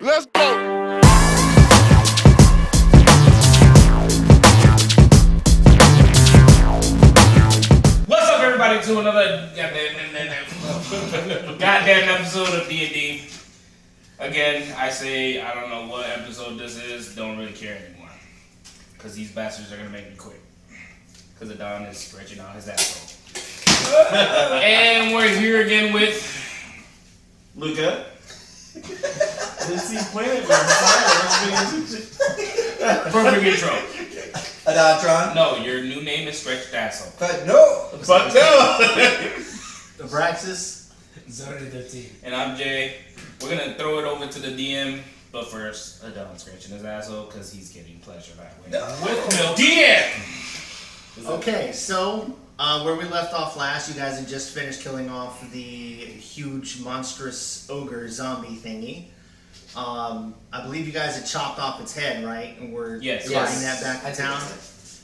Let's go. What's up, everybody, to another goddamn episode of D&D. Again, I say I don't know what episode this is. Don't really care anymore, because these bastards are gonna make me quit. Because Adon is stretching out his asshole. And we're here again with Luca. Didn't see Planet perfect intro. Adatron. No, your new name is Stretched Asshole. But no. But no. Abraxas. Zone 13. And I'm Jay. We're gonna throw it over to the DM, but first, Adon scratching his asshole because he's getting pleasure that way. With milk. DM. Okay, so where we left off last, you guys had just finished killing off the huge monstrous ogre zombie thingy. I believe you guys had chopped off its head, right? And we're Yes. riding that back to town. guess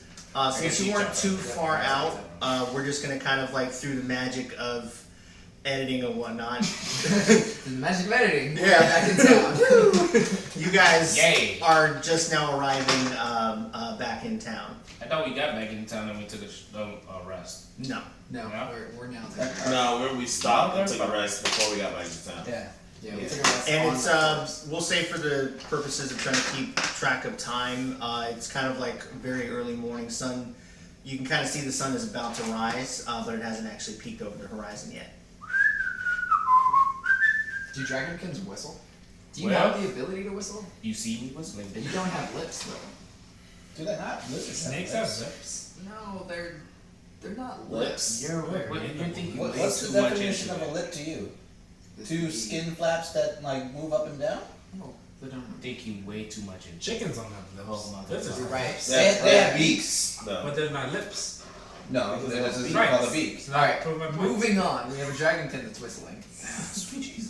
Since you you weren't chopped too off far that. out, we're just gonna kind of like through the magic of editing and whatnot. The magic of editing. Yeah. Back in town. You guys Yay. are just now arriving back in town. I thought we got back in town and we took a rest. No. No, Yeah. we're now. No, where we stopped and took a rest before we got back to town. Yeah, we took a rest. And on it's, the we'll say for the purposes of trying to keep track of time, it's kind of like very early morning sun. You can kind of see the sun is about to rise, but it hasn't actually peaked over the horizon yet. Do dragonkins whistle? Do you Well- have the ability to whistle? You see me whistling? You don't have lips though. Do they not? Snakes have lips. No, they're not Lips? lips. You're thinking way What's too the much definition into of a it. lip to you? The- Two skin flaps that like move up and down? No, they don't. Thinking way too much into it. Chickens don't have lips. Oh, my Lips is God. Right. They have beaks. No. But they're not lips. No, this is Right. called a beak. So All right. prove my point. Moving on. We have a dragonkin that's whistling. Sweet Jesus.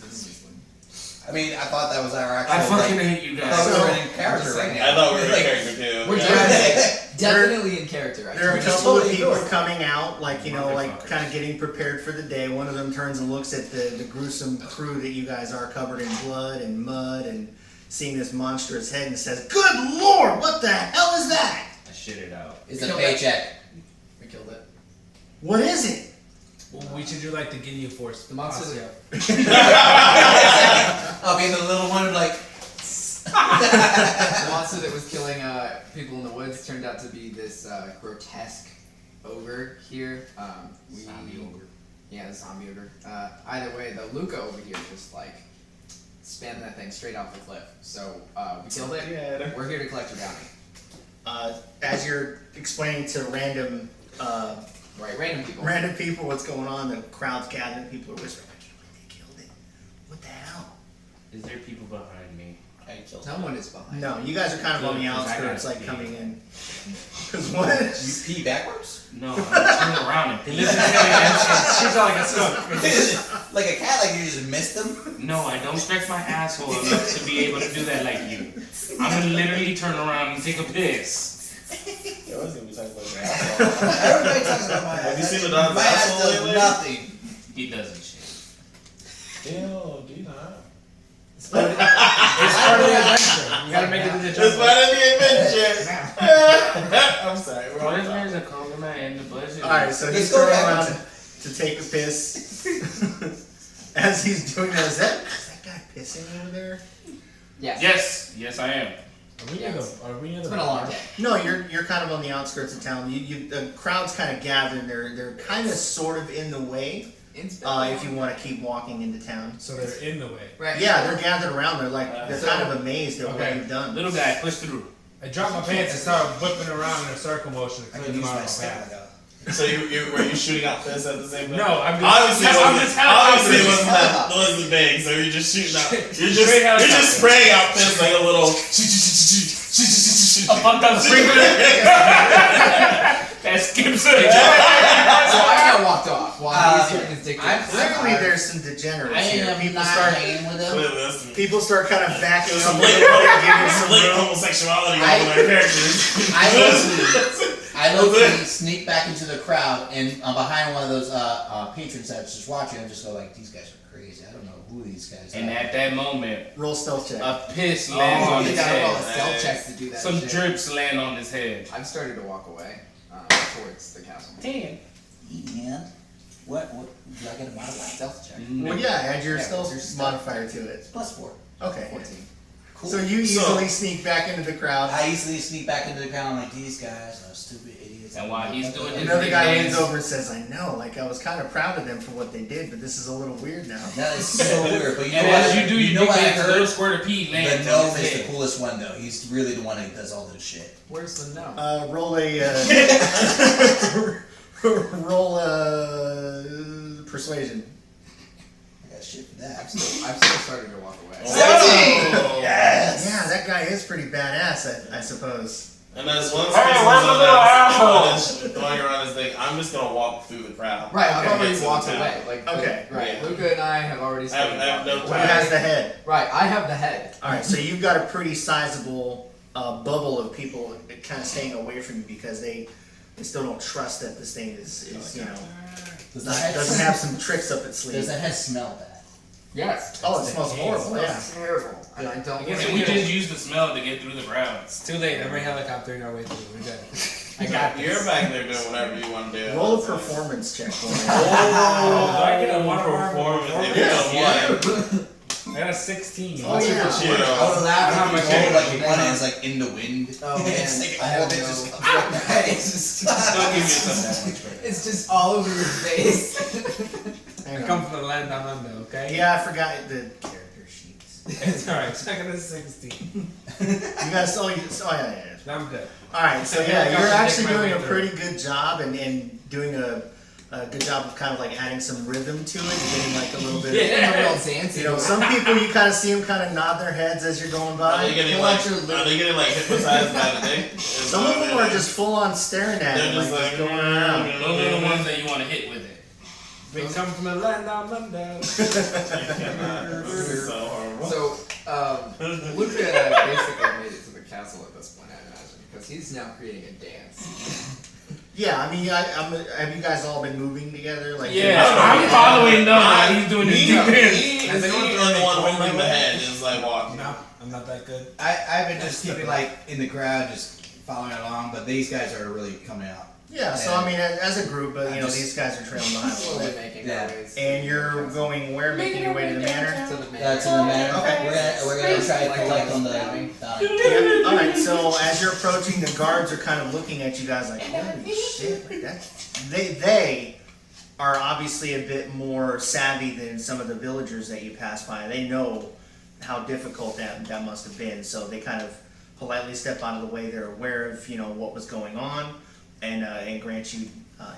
I mean, I thought that was our actual. I fucking like, hate you I guys. thought we were in I'm character just right saying. now. I thought we were Like, in character too. We're Yeah. definitely in character. There are a just couple of totally people ignored. coming out, like, you know, like Motherfuckers. kind of getting prepared for the day. One of them turns and looks at the gruesome crew that you guys are covered in blood and mud and seeing this monstrous head and says, "Good Lord, what the hell is that? I shit it out. It's a paycheck. We killed it. What is it?" Well, we should do like the Ginyu Force. The monster. I'll be the little one like. The monster that was killing people in the woods turned out to be this grotesque ogre here. Zombie ogre. Yeah, the zombie ogre. Either way, the Luca over here just like spammed that thing straight off the cliff. So we killed it. Yeah. We're here to collect your bounty. As you're explaining to random Random people. what's going on, the crowd's gathering, people are whispering, "I can't believe they killed it. What the hell?" Is there people behind me? I killed No one is behind. No, you guys are kind of on the Good, 'cause I outskirts, gotta like pee. coming in. Cause what? You pee backwards? No, I'm turning around and pee. She's all like a skunk. Like a cat, like you just missed them? No, I don't stretch my asshole enough to be able to do that like you. I'm gonna literally turn around and take a piss. I was gonna be talking about your asshole. Everybody talks about my ass. Have you seen the dog's My ass asshole does lately? nothing. He doesn't shit. Ew, do you not? It's part of the adventure. You gotta make it to the It's jungle. part of the adventure. I'm sorry. We're What on if top. there's a coconut in the bush? Alright, so Let's he's go turning back. around to take a piss. As he's doing that, is that guy pissing over there? Yeah. Yes, I am. Are we near the? Are we near It's the? been a long day. No, you're kind of on the outskirts of town. The crowd's kind of gathered. They're kind of sort of in the way. If you want to keep walking into town. So they're in the way. Right. Yeah, they're gathered around. They're So- kind of amazed at what Okay. you've done. Little guy, push through. I drop my pants and start whipping around in a circle motion to I clear can them use out my of my staff. path. So were you shooting out piss at the same time? No, I'm just. Obviously, I'm just obviously it helicoptering. wasn't big, so you're just shooting out. You're Straight just helicopter. spraying out piss like a little. A pumped up sprinkler. That skips it. So I got walked off while he's getting his dick. I'm Clearly, there's some degenerates I here. am People not start hanging with them. Listen, people start kind of backing there's up. some a late, little bit, giving some late room. homosexuality on our characters. I low-key sneak back into the crowd and I'm behind one of those patrons that's just watching and just go like, these guys are crazy. I don't know who these guys And are. at that moment, Roll stealth check. a piss lands on you his gotta roll a head. stealth checks to do that. Some shit. drips land on his head. I've started to walk away towards the castle. 10. And what do I get a modifier? Stealth check. Well, yeah, add your Yeah, stealth what's your stealth? modifier to it. Plus 4. Okay. 14. Cool. So you easily sneak back into the crowd. I easily sneak back into the crowd like these guys are stupid idiots. And while he's doing his Another big guy dance, leans over and says, I know, like I was kind of proud of them for what they did, but this is a little weird now. That is so weird. But you know and what? as you do, you know big what I dance, a little heard? squirt of pee The lands on gnome his is the head. coolest one though. He's really the one that does all this shit. Where's the no? Roll a roll a persuasion. I got shit for that. I've still started to walk away. Yes! Yeah, that guy is pretty badass, I suppose. And as one Hey, person where's the little asshole? throwing around his thing, I'm just gonna walk through the crowd. Right, I've and already get to walked the town. away. Like, Okay. Right, Yeah. Luca and I have already I have started no walking Who away. has the head? Right, I have the head. Alright, so you've got a pretty sizable bubble of people kind of staying away from you because they still don't trust that this thing is you know, Does the head doesn't have some tricks up its sleeve. Does the head smell bad? Yes. Oh, it smells horrible, yeah. It's terrible. And I don't I guess want we to. just use the smell to get through the crowd. It's too late. Every helicopter our way through. We're good. I got this. You're back there doing whatever you want to do. Roll a performance check for me. Do I get a performance. If you Yeah. don't want I got a 16. Oh, yeah. chill. I would laugh I'm if not you my hold like favorite. one hand's like in the wind. Oh, man. It's like I all have of it no- just comes right back. It's just Don't give yourself that much credit. It's just all over your face. Hang I on. come from the land down under, okay? Yeah, I forgot the character sheets. It's alright. Second is 16. You guys, oh yeah. I'm good. Alright, so I feel yeah, like I you're should actually take my doing way a through. pretty good job and doing a good job of kind of like adding some rhythm to it and getting like a little bit I'm a real of, dancing. you know, some people you kind of see them kind of nod their heads as you're going Are they by. getting Pull like, out your are they getting like hypnotized by the thing? Some of them are just full on staring at They're it, like just just like, going around. Those are the ones that you want to hit with it. We come from the land down under. This is so horrible. So, Luca basically made it to the castle at this point, I imagine, because he's now creating a dance. Yeah, I mean, have you guys all been moving together? Like, Yeah, I'm following them while he's doing his deep dance. He's the one holding the head and is like walking. No, I'm not that good. I've been just keeping like in the crowd, just following along, but these guys are really coming out. Yeah, so I mean, as a group, but you know, Just- these guys are trailing behind a little Slowly bit. making Yeah. our ways. And you're going where? Making your way to the manor? to the main. That's in the manor. Okay. We're gonna try to collect on the. Yeah. All right. So as you're approaching, the guards are kind of looking at you guys like, "Holy shit!" Like that. They are obviously a bit more savvy than some of the villagers that you pass by. They know how difficult that must have been. So they kind of politely step out of the way. They're aware of what was going on, and grant you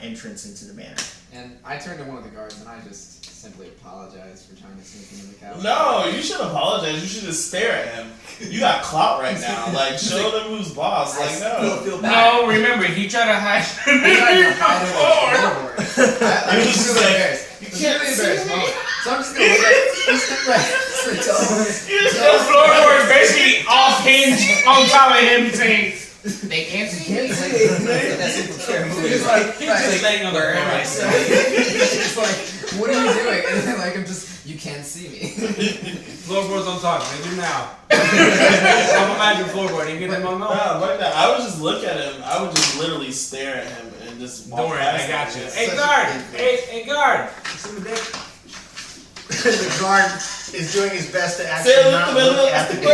entrance into the manor. And I turned to one of the guards and I just simply apologized for trying to sneak into the castle. No, you should apologize. You should just stare at him. You got clout right now. Like, show them who's boss. Like, no. Feel bad. No, remember, he tried to hide I tried to hide it before. on the floorboard. I'm You're just just really like, embarrassed. you It's can't really see embarrassed me. moment. So I'm just gonna look at The floorboard is basically off hinge on top of him saying, they can't see me. That simple scary movie. It's like, He's just laying on the where am I? floor. it's like, what are you doing? And then like, you can't see me. Floorboards on top. Maybe now. I'm a magic floorboard. You get them on No, now? like that. I would just look at him. I would just literally stare at him and just walk Don't worry, past I got him. you. It's Hey such a guard! big thing. Hey guard! You see my dick? The guard is doing his best to Say actually it not with look the at the middle.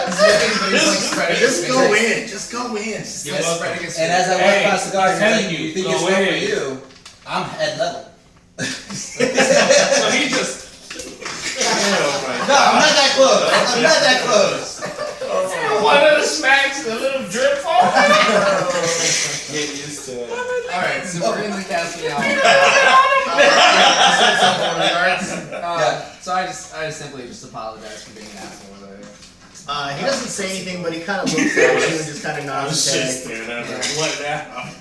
He's looking, but he's like spreading his Just go fingers. in. Just go in. He's like spreading his And as I walk Hey, past the guard, I'm telling he's like, you, you think go it's good for ahead. you? I'm head level. So he just. Oh my No, I'm not that close. I'm not that close. One of the smacks, the little drip fall. Get used to it. Alright, so we're in the castle now. So I just simply just apologize for being an asshole with it. He doesn't say anything, but he kind of looks at you and just kind of I nods was his just head. staring at him. What now?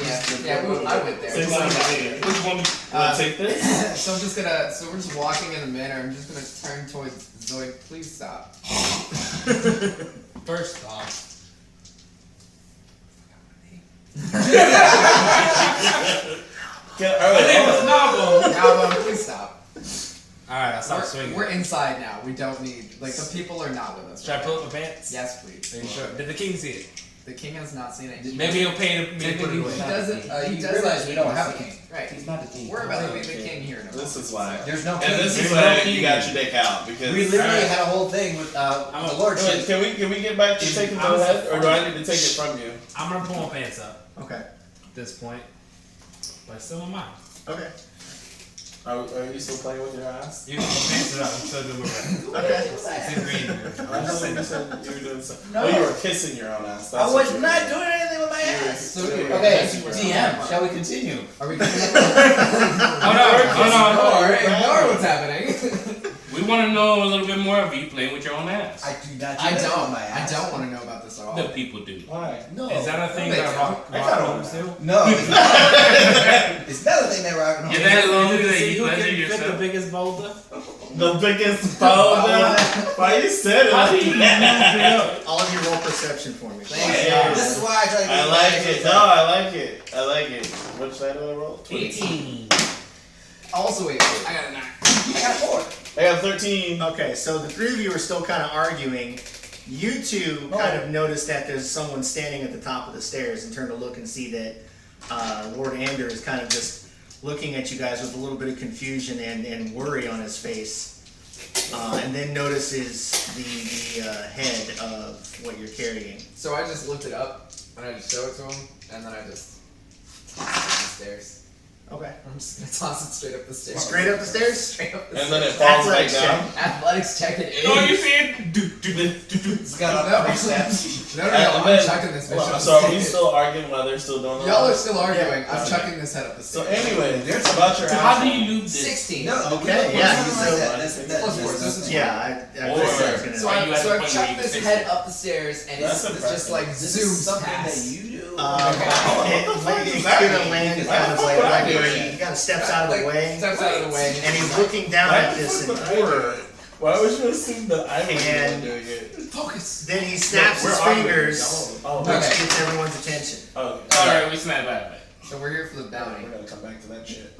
Yeah, I went there. Say something to me. Which one? Wanna take this? So I'm just so we're just walking in the manor. I'm just gonna turn towards Zoe. Please stop. First off. Get, My name is Novel. Album, please stop. I Alright, I'll stop swinging. We're inside now. We don't need the people are not with us. Should I right pull now. up my pants? Yes, please. Are you sure? Did the king see it? The king has not seen it. Maybe he'll pay me to put it He away. doesn't. He doesn't realize we don't have a king. Right. He's not the king. We're about to be the king here. In a This moment. is why. There's no And king. this is There's why no you king. got your dick out because We literally Alright. had a whole thing with I'm the a- Lord Wait, shit. can we get back to taking the head, or do I need to take it from you? I'm gonna pull my pants up Okay. at this point. But it's still in mine. Okay. Are you still playing with your ass? You can pull my pants up. I'm still doing my rap. Okay. It's in green. I thought you said you were doing something. No. Oh, you were kissing your own ass. I That's what was you were not doing. doing anything with my ass. So Okay, DM, shall we continue? Are we coming up? Hold on. Ignore what's happening. We want to know a little bit more of you playing with your own ass. I do not do I that don't. with my I ass. don't want to know about this at all. The people do. Why? No. Is that a thing they that do. rock I got homes do? No, it's not. It's another thing that rock and You're roll. that lonely Did that see you who pleasure can fit yourself. the biggest boulder? The biggest boulder. Why you said it? How do you move it up? All of you roll perception for me. Thanks, Yeah. guys. This is why I try to I like it. No, I like it. I like it. Which side do I roll? 18. Also 8. I got a 9. I got 4. I got 13. Okay, so the three of you are still kind of arguing. You two kind of notice that there's someone standing at the top of the stairs and turn to look and see that Lord Ander is kind of just looking at you guys with a little bit of confusion and worry on his face. And then notices the head of what you're carrying. So I just lift it up and I just show it to him, and then I just toss it up the stairs. Okay. I'm just gonna toss it straight up the stairs. Straight up the stairs? Straight up the And then it stairs. falls back Athletics down. Athletics check it. Oh, you see it? It's got No. 3 steps. No, And I'm then- chucking this bitch up So the are we stairs. still arguing while they're still doing that? Y'all are still arguing. Yeah. I'm chucking this head up the So stairs. anyway, there's about your How ass. do you do this? 16. No, Okay, okay, yeah, something so- like that. That's Plus 4, so this is Yeah, I Or- was gonna So Are you I, at so the I point where chuck you this fix head it? up the stairs, and That's it's just like This is zooms something past. that you do. It's gonna land kind of like right where he kind of steps out of the way, Steps out of the way. and he's looking down Why at the this fuck in would I do horror. it? Why would you assume that I was the one And- doing it? Focus. Then he snaps We're his arguing. fingers, Oh, which Okay. gets everyone's attention. oh, Alright, we snap out of it. So we're here for the bounty. We're gonna come back to that shit.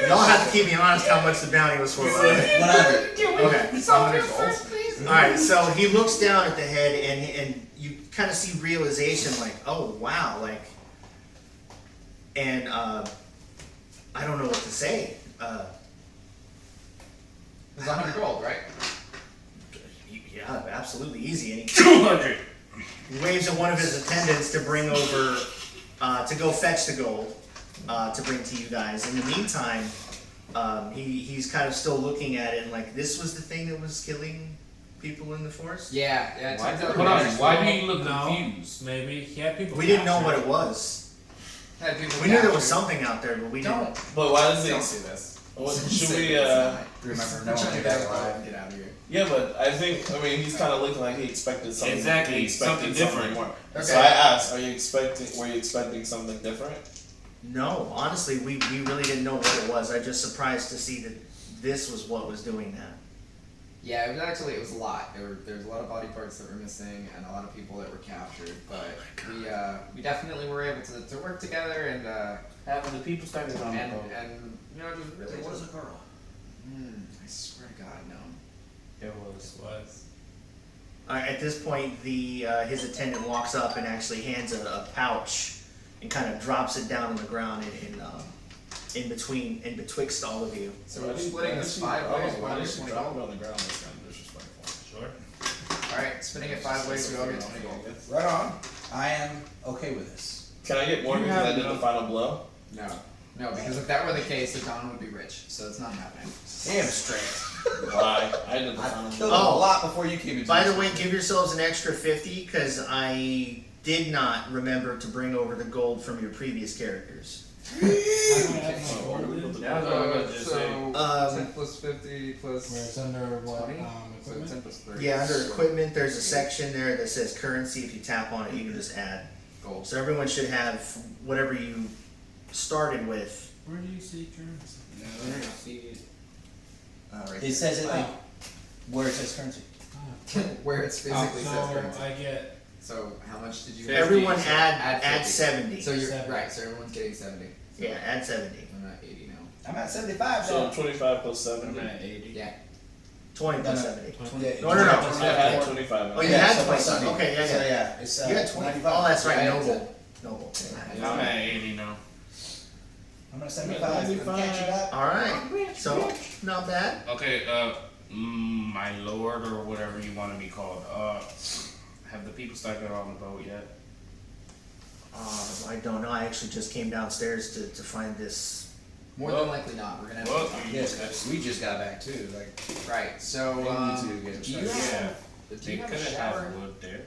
Y'all have to keep me honest how much the bounty was for. Right? 100. Okay. All right. So he looks down at the head, and you kind of see realization, like, oh wow, like, and I don't know what to say. It's 100 gold, right? Yeah, absolutely easy. And he 200. waves at one of his attendants to bring over, to go fetch the gold, to bring to you guys. In the meantime, he's kind of still looking at it and like, this was the thing that was killing people in the forest? Yeah, it turns out Hold on, we why do you look No. confused? Maybe. He had people. We didn't know what captured. it was. had people We knew there was captured. something out there, but we Don't. didn't. But why does Don't it? do this. What, should Say we? it's not. Remember, no We're one trying came to back get alive. Get out of here. Yeah, but I think he's kind of looking like he expected something. Exactly, he expected something different. more. Okay. So I asked, were you expecting something different? No, honestly, we really didn't know what it was. I'm just surprised to see that this was what was doing that. Yeah, it was a lot. There was a lot of body parts that were missing and a lot of people that were captured. But we definitely were able to work together and Half of the people started on the and boat. you know just really There was a girl. I swear to God, no. It was. At this point, his attendant walks up and actually hands a pouch and kind of drops it down on the ground in betwixt all of you. So we're splitting this 5 ways. We all get 20 drop it gold. on the ground. That's kind of disrespectful. Sure. All right, splitting it 5 ways. We all get 20 gold. Right on. I am okay with this. Can I get more You because I have did the enough. final blow? No, because if that were the case, the Don would be rich. So it's not happening. Damn straight. Why? I did the I final killed blow. a lot before you came into By the this. way, give yourselves an extra 50 because I did not remember to bring over the gold from your previous characters. Oh, where do we put the Yeah, gold? I was about to just say. 10 plus 50 plus Where it's under what? 20? So Equipment? 10 plus 30. Yeah, under equipment, there's a section there that says currency. If you tap on it, you can just add. Gold. So everyone should have whatever you started with. Where do you see currency? Right It says it like where it says currency. Where it's physically so says currency. I get. So how much did you? 50. Everyone So add 50. 70. So you're 70. right. So everyone's getting 70. So Yeah, add 70. I'm at 80 now. I'm at 75 So now. 25 plus I'm 70. at 80. Yeah. 20 plus No, no. 70. Yeah, No, no, no. I had 25. Oh, you Yeah, had so 20. plus 70. Okay, yeah, So yeah. yeah, it's You had 20. 95. Oh, that's right. Yeah, Noble. Noble. I'm at 80 now. I'm at 75. I'm catching up. All right. So, not bad. Okay, my lord or whatever you want to be called. Have the people started on the boat yet? I don't know. I actually just came downstairs to find this. More than likely not. We're gonna have Well, to. Yes, we just got back too. Like, Right. So, we need to get do you started. have? Do They you have could a have shower? had wood there.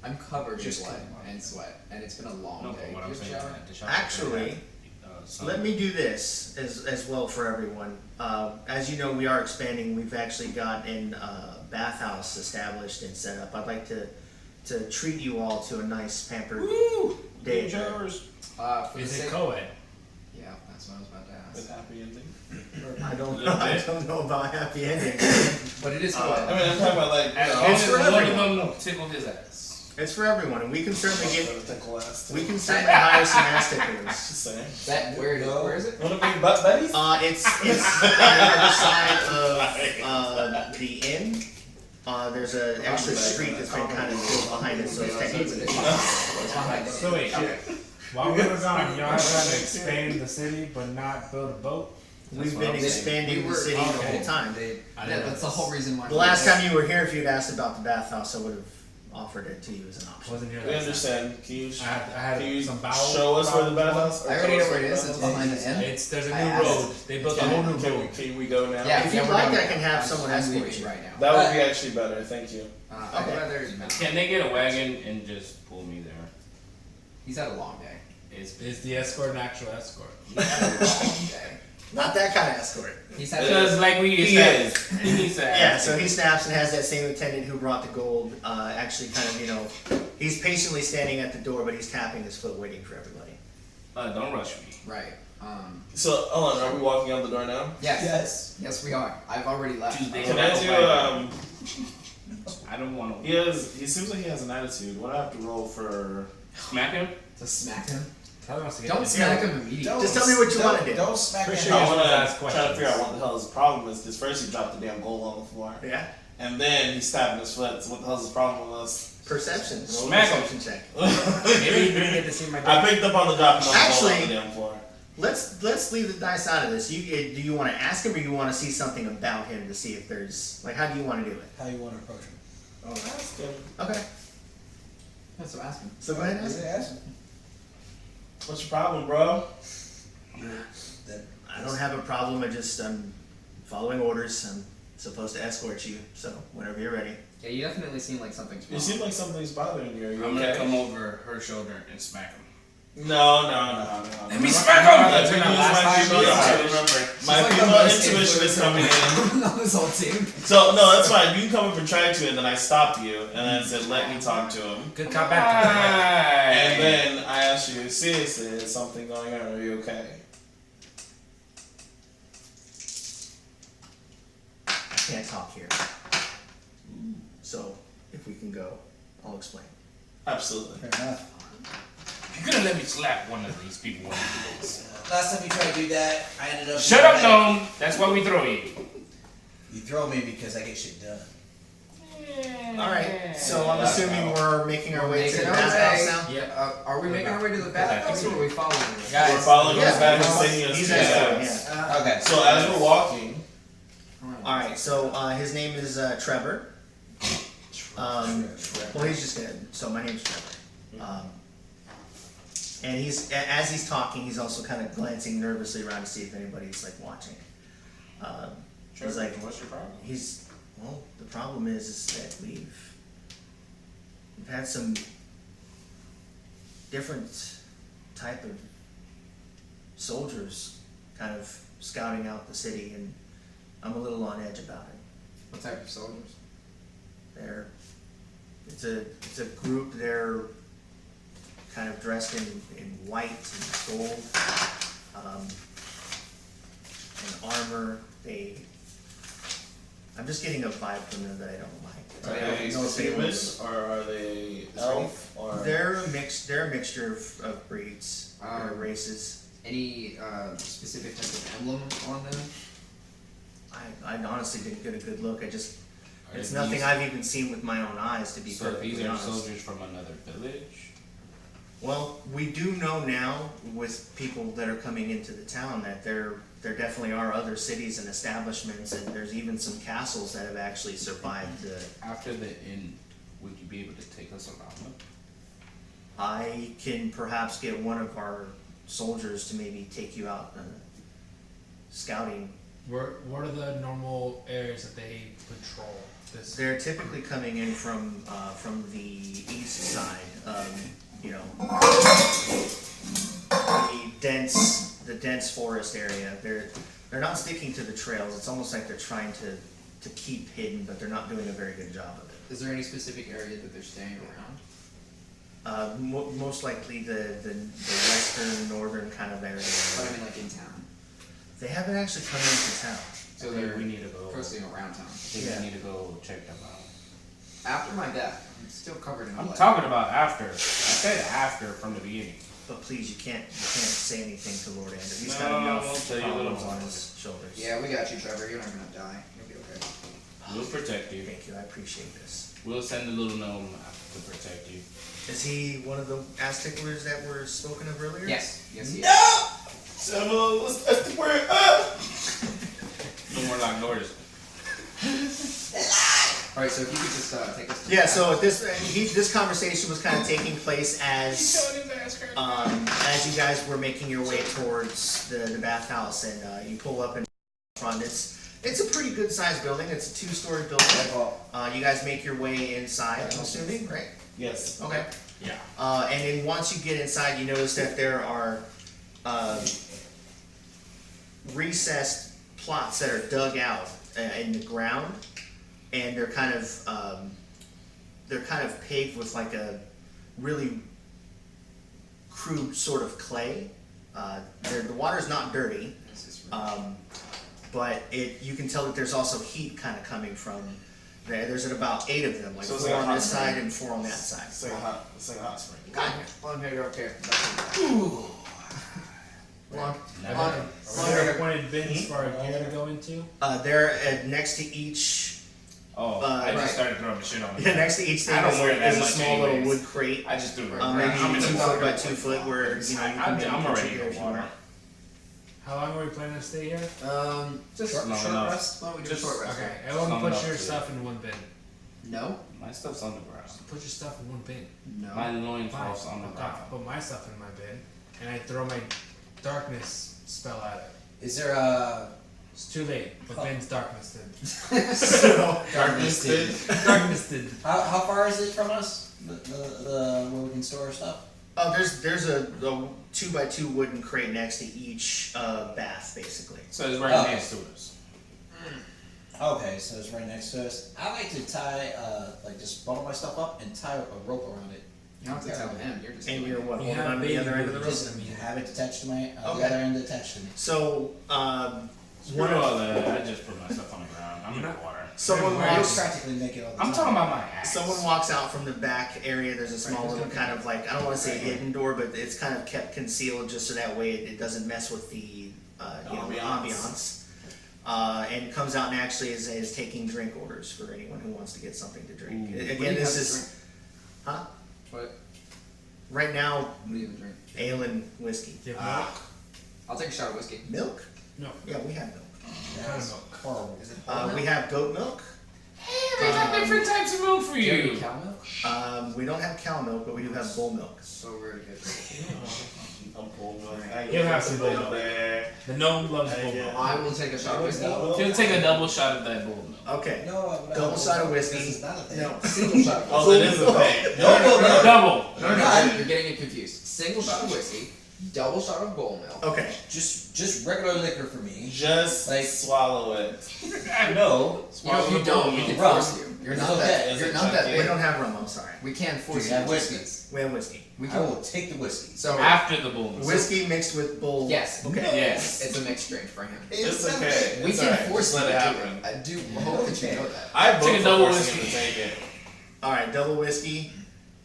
I'm covered in Just blood kidding. and sweat, and it's been a long No, day. but what Do I'm you have a saying shower? is the shower Actually, could have, some- Let me do this as well for everyone. As you know, we are expanding. We've actually got a bathhouse established and set up. I'd like to treat you all to a nice pampered Woo! day. Showers. For Is the it sake- co-ed? Yeah, that's what I was about to With ask. happy ending. I don't Little I bit. don't know about happy ending. But it is I co-ed. mean, I'm talking about like, you As know, long It's as for one of everyone. them tickle his ass. It's for everyone, and we can certainly I'm get gonna take the last. we can certainly hire some ass tickers. Just saying. That where is it? Wanna be butt buddies? It's on the other side of the inn. There's an extra street that's been kind of built behind it, so it's technically It's behind it. So wait, while we were gone, y'all trying to expand the city but not build a boat? we've what been I'm saying. expanding We the were- city the okay. whole time. I Yeah, didn't that's the know whole this. reason why. The last time you were here, if you'd asked about the bathhouse, I would have offered it to you as an option. Wasn't here We last time. understand. Can you, I had can you some bowel show us where the problems. bathhouse? or I already tell know us where it is. the It's bathhouse behind the inn. It's there's a I new asked- road. They built a whole new road. Can we go now? Yeah, If yeah, you'd we're like, going. I can have someone I'm escort leaving you. right now. That would be actually better. Thank you. I'd Okay. rather. Can they get a wagon and just pull me there? He's had a long day. Is the escort an actual escort? He's had a long day. Not that kind of escort. He's had. Because like we He said, he needs to Yeah, ask. so he snaps and has that same attendant who brought the gold, actually kind of, he's patiently standing at the door, but he's tapping his foot waiting for everybody. Don't rush me. Right. So, hold on. Are we walking out the door now? Yes. Yes. Yes, we are. I've already left. Tuesday. Can I do? I don't want to He seems like he has an attitude. What do I have to roll for? smack him. To smack him. Tell us to get Don't in. smack him immediately. Just tell me what you Don't- wanna do. Don't smack Pretty him. sure I you want just to ask try to figure out questions. what the hell his problem is. Because first he dropped the damn gold on the floor, Yeah? and then he's stabbing his foot. So what the hell's his problem with us? Perception. Roll a Smack him. perception check. Maybe you didn't get to see my I dad. picked up on the dropping on the gold on Actually- the damn floor. Let's leave the dice out of this. Do you want to ask him, or you want to see something about him to see if there's how do you want to do it? How you want to approach him? Oh, ask him. Okay. Yeah, so ask him. So go ahead and ask him. Yeah, ask him. What's your problem, bro? Then- I don't have a problem. I'm following orders. I'm supposed to escort you. So whenever you're ready. Yeah, you definitely seem like something's You wrong. seem like something's bothering you. Are you I'm okay? gonna come over her shoulder and smack him. No. Let me smack him! That's Remember gonna use last my time female you intuition. remember. My She's like the female most intuition is influencer coming in. on this whole team. So no, that's fine. You can come over and try to, and then I stopped you, and then I said, "Let me talk to him." Good cop, bad cop. And then I asked you, "Seriously, is something going on? Are you okay?" I can't talk here. So if we can go, I'll explain. Absolutely. Fair enough. You're gonna let me slap one of these people one of these days. Last time you tried to do that, I ended up. Shut up, Gnome! That's why we throw you. You throw me because I get shit done. All right. So I'm assuming we're making our way to the Making our bathhouse way. now. Yeah. Are we making our way to the bathhouse, or are we following him? We're following Yeah, us back and he's- taking us he's to escorting, the yeah. Okay. So as we're walking, All right. So his name is Trevor. Well, he's just gonna. So my name's Trevor. And as he's talking, he's also kind of glancing nervously around to see if anybody's watching. He's like, what's your problem? well, the problem is that we've had some different type of soldiers kind of scouting out the city, and I'm a little on edge about it. What type of soldiers? It's a group. They're kind of dressed in white and gold, and armor. I'm just getting a vibe from them that I don't like. are I they don't know if anyone- humans or are they elf or? They're a mixture of breeds or Um, races. Any specific type of emblem on them? I honestly didn't get a good look. It's Are nothing these- I've even seen with my own eyes, to be So perfectly these are honest. soldiers from another village. Well, we do know now with people that are coming into the town that there definitely are other cities and establishments, and there's even some castles that have actually survived the. After the end, would you be able to take us around them? I can perhaps get one of our soldiers to maybe take you out scouting. What are the normal areas that they patrol? This They're typically coming in from the east side. You know, the dense forest area. They're not sticking to the trails. It's almost like they're trying to keep hidden, but they're not doing a very good job of it. Is there any specific area that they're staying around? Most likely the western, northern kind of area. But I mean, like in town. They haven't actually come into town. So I think they're we need to go. coasting around town. I think Yeah. we need to go check them out. After my death, I'm still covered in I'm blood. talking about after. I said after from the beginning. But please, you can't say anything to Lord Andrew. He's No, got I'll enough tell you a little problems more. on his shoulders. Yeah, we got you, Trevor. You're not gonna die. You'll be okay. We'll protect you. Thank you. I appreciate this. We'll send a little gnome to protect you. Is he one of the Azteclers that were spoken of earlier? Yes, yes, he is. No! So, that's the word. No more locked doors. Alright, so if you could just take us to the Yeah. back. So this conversation was kind of taking place as you guys were making your way towards the bathhouse, and you pull up in front. It's a pretty good sized building. It's a 2-story building. You guys make your way inside. I'm assuming, right? Yes. Okay. Yeah. And then once you get inside, you notice that there are recessed plots that are dug out in the ground, and they're kind of paved with like a really crude sort of clay. The water's not dirty, This is really- but you can tell that there's also heat kind of coming from there. There's about 8 of them, like So it's 4 like a on hot this spring. side and 4 on that side. It's like a hot spring. Long hair, okay. Long. Never. are there appointed bins for our gear to go into? They're next to each. Oh, I just right. started throwing the shit on Yeah, it. next to each thing I don't wear that is a much small little anyways. wood crate, I just threw it. maybe I'm in 2 the foot water. by 2 foot, where you know you can maybe I'm put already your gear in if the you water. want. How long are we planning to stay here? Just short, long short enough. rest? Why don't we do a Just- short rest? Okay, everyone Long put enough your to- stuff in one bin. No? My stuff's on the ground. Put your stuff in one bin. No. My Fine. loincloth's on the I'll ground. put my stuff in my bin, and I throw my darkness spell at it. Is there a It's too late. The bin's darkness did. darkness did? Darkness did. How far is it from us? The where we can store stuff? There's a 2 by 2 wooden crate next to each bath, basically. So it's right Oh. next to us. Okay, so it's right next to us. I like to tie, like just bundle my stuff up and tie a rope around it. You don't have to tell him. You're just And doing you're it. what, You holding have on to the baby other end of the rope? boots. Just have it attached to my Okay. the other end attached to me. So, Screw one of all that. I just put my stuff on the ground. I'm in the water. someone I walks. practically make it all the I'm time. talking about my ass. Someone walks out from the back area. There's a small little kind of like, I don't want to say hidden door, but it's kind of kept concealed just so that way it doesn't mess with the you know, the ambiance. And comes out and actually is taking drink orders for anyone who wants to get something to drink. Ooh. What do Again, you this have to is drink? huh? What? Right now, What do you even drink? ale and whiskey. Do you have milk? I'll take a shot of whiskey. Milk? No. Yeah, we have milk. What kind of milk? Horrible. Is it whole milk? We have goat milk. Hey, we got different types of milk for Do you have any you. cow milk? We don't have cow milk, but we do have bull milk. So rare to get. I'm pulling You have to go there. The gnome loves bull Yeah. milk. I will take a shot of whiskey. He'll take a double shot of that bull milk. Okay. No, Double shot of whiskey. This is not a thing. No. Single shot of whiskey. Oh, it is a thing. No. Double. No, you're getting it confused. Single shot of whiskey, double shot of bull milk. Okay. Just regular liquor for me. Just Like- swallow it. No. You know, if you don't, we can Rum. force you. You're It's not okay. that. Is You're it not that chunky? We big. don't have rum, I'm sorry. We can't force Do you you have to whiskey? this. We have whiskey. We I can. will take the whiskey. So After the bull milk. Whiskey mixed with bull. Yes. Okay. Yes. It's a mixed drink for him. It's okay. We It's can alright. force Just you let to it do happen. it. I do hope that you know that. I vote Take a for double forcing him whiskey. to take it. All right, double whiskey,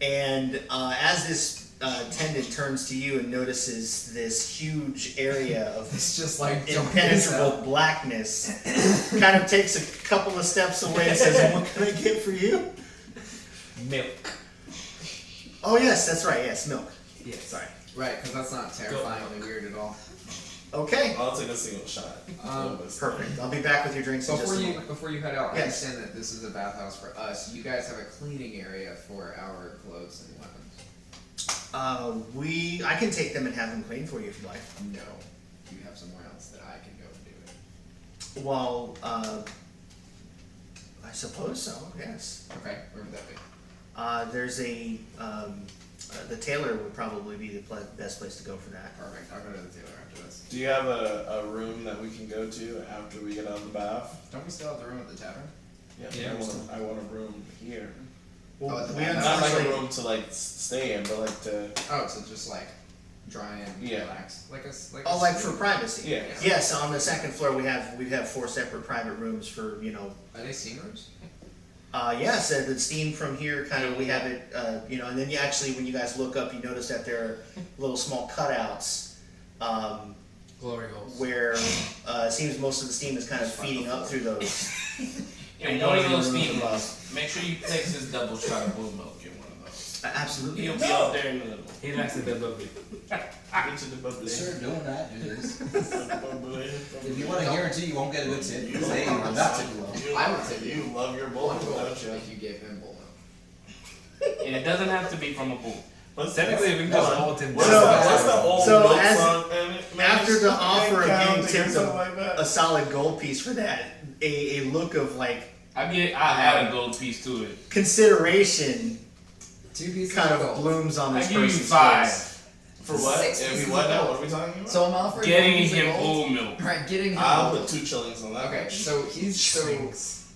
and as this attendant turns to you and notices this huge area of It's just like impenetrable blackness. Kind of takes a couple of steps away and says, "What can I get for you?" Milk. Oh yes, that's right. Yes, milk. Yes. Sorry. Right, because that's not terrifyingly weird at all. Okay. I'll take a single shot. Perfect. I'll be back with your drinks in just a moment. Before you head out, I Yes. understand that this is a bathhouse for us. You guys have a cleaning area for our clothes and weapons. I can take them and have them cleaned for you if you like. No, you have somewhere else that I can go and do it. Well, I suppose so. Yes. Okay, where would that be? There's the tailor would probably be the best place to go for that. Perfect. I'll go to the tailor after this. Do you have a room that we can go to after we get out of the bath? Don't we still have the room at the tavern? Yeah, I want a room here. Well, Oh, at the we bath. Not like a unfortunately, room to like stay in, but like to Oh, so just like dry and Yeah. relax, like a oh, like for privacy. yeah. Yes, on the second floor we have 4 separate private rooms for Are they steam rooms? Yes, the steam from here kind of we have it and then you actually when you guys look up you notice that there are little small cutouts Glory holes. where it seems most of the steam is kind of feeding up through those. And one of those steam busts, make sure you text this double shot of blue milk in one of those. Absolutely. He'll be up there in the middle. He likes it that lovely. Get to the bubbly. Start doing that, do this. Bubbly. If you want to guarantee you won't get a good tip, say you will not tip well. I would tip You love your bowl, One gold don't you? if you gave him bull milk. And it doesn't have to be from a bull. Technically, we can just hold him What's, So- what's the old so milk as- song? after the offer of getting tips tipped something like that. a solid gold piece for that, a look of like I add a gold piece to it. consideration 2 pieces kind of gold. blooms on I this give you person's 5. face. For what? 6 If pieces we what of now? gold. What are we talking about? So I'm offering Getting 1 piece of him gold. bull milk. Right, getting him I'll gold. put 2 shillings on that. Okay, so he's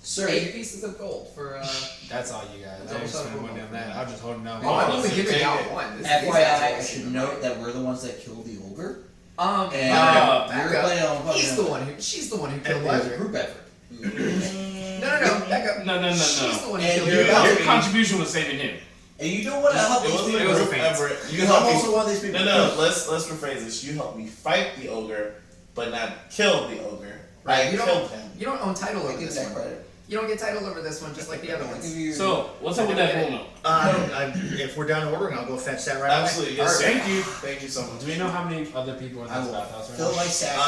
Sir, 8 pieces of gold for That's all you guys. I Double ain't shot spending of money on gold. that. I'll just hold him down. Oh, I'm only Take giving it. out 1. This FYI, I is should note that we're the ones that killed the ogre. And And back you're up. planning on She's the one who killed what? the It was a ogre. group effort. No, back up. No. She's the one who And killed you're the about ogre. Your contribution was saving him. And you don't want to help It these wasn't people. a was a group feint. effort. You Because helped I'm me. also one of these people. No. Let's rephrase this. You helped me fight the ogre, but not kill the ogre. Right, I you don't- killed him. You don't own title I over give this that one. credit. You don't get title over this one, just like the other I'll ones. give you- So, what's up with that bull milk? If we're done ordering, I'll go fetch that right away. Absolutely. Yes, Alright. thank you. Thank you so much. Do we know how many other people are in I this will bathhouse right fill now? my sack.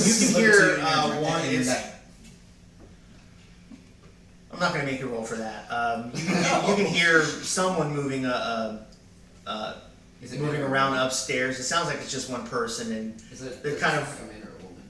You can hear one is. I'm not going to make you roll for that. You can hear someone moving Is it moving men or around women? upstairs. It sounds like it's just one person, and Is it they're kind of- a man or a woman?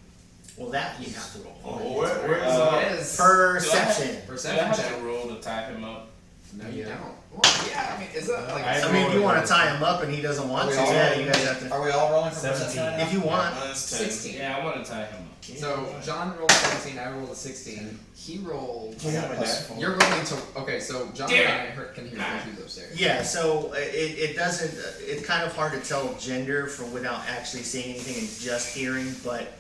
well, that you have to roll. Oh, where's It is. Perception. Do I Perception have check. to roll to tie him up? No, you Yeah. don't. Well, yeah, I mean, is that like? I I mean, if you want to tie him up and he doesn't want to, yeah, you guys have to. Are we all rolling for 17. perception right now? If you want. Minus 10. 16. Yeah, I want to tie him up. So John rolled a 17. I rolled a 16. He rolled. Yeah, my dad. You're rolling to. Okay, so John Damn and I can hear who's upstairs. Yeah, so it doesn't. It's kind of hard to tell gender from without actually seeing anything and just hearing, but.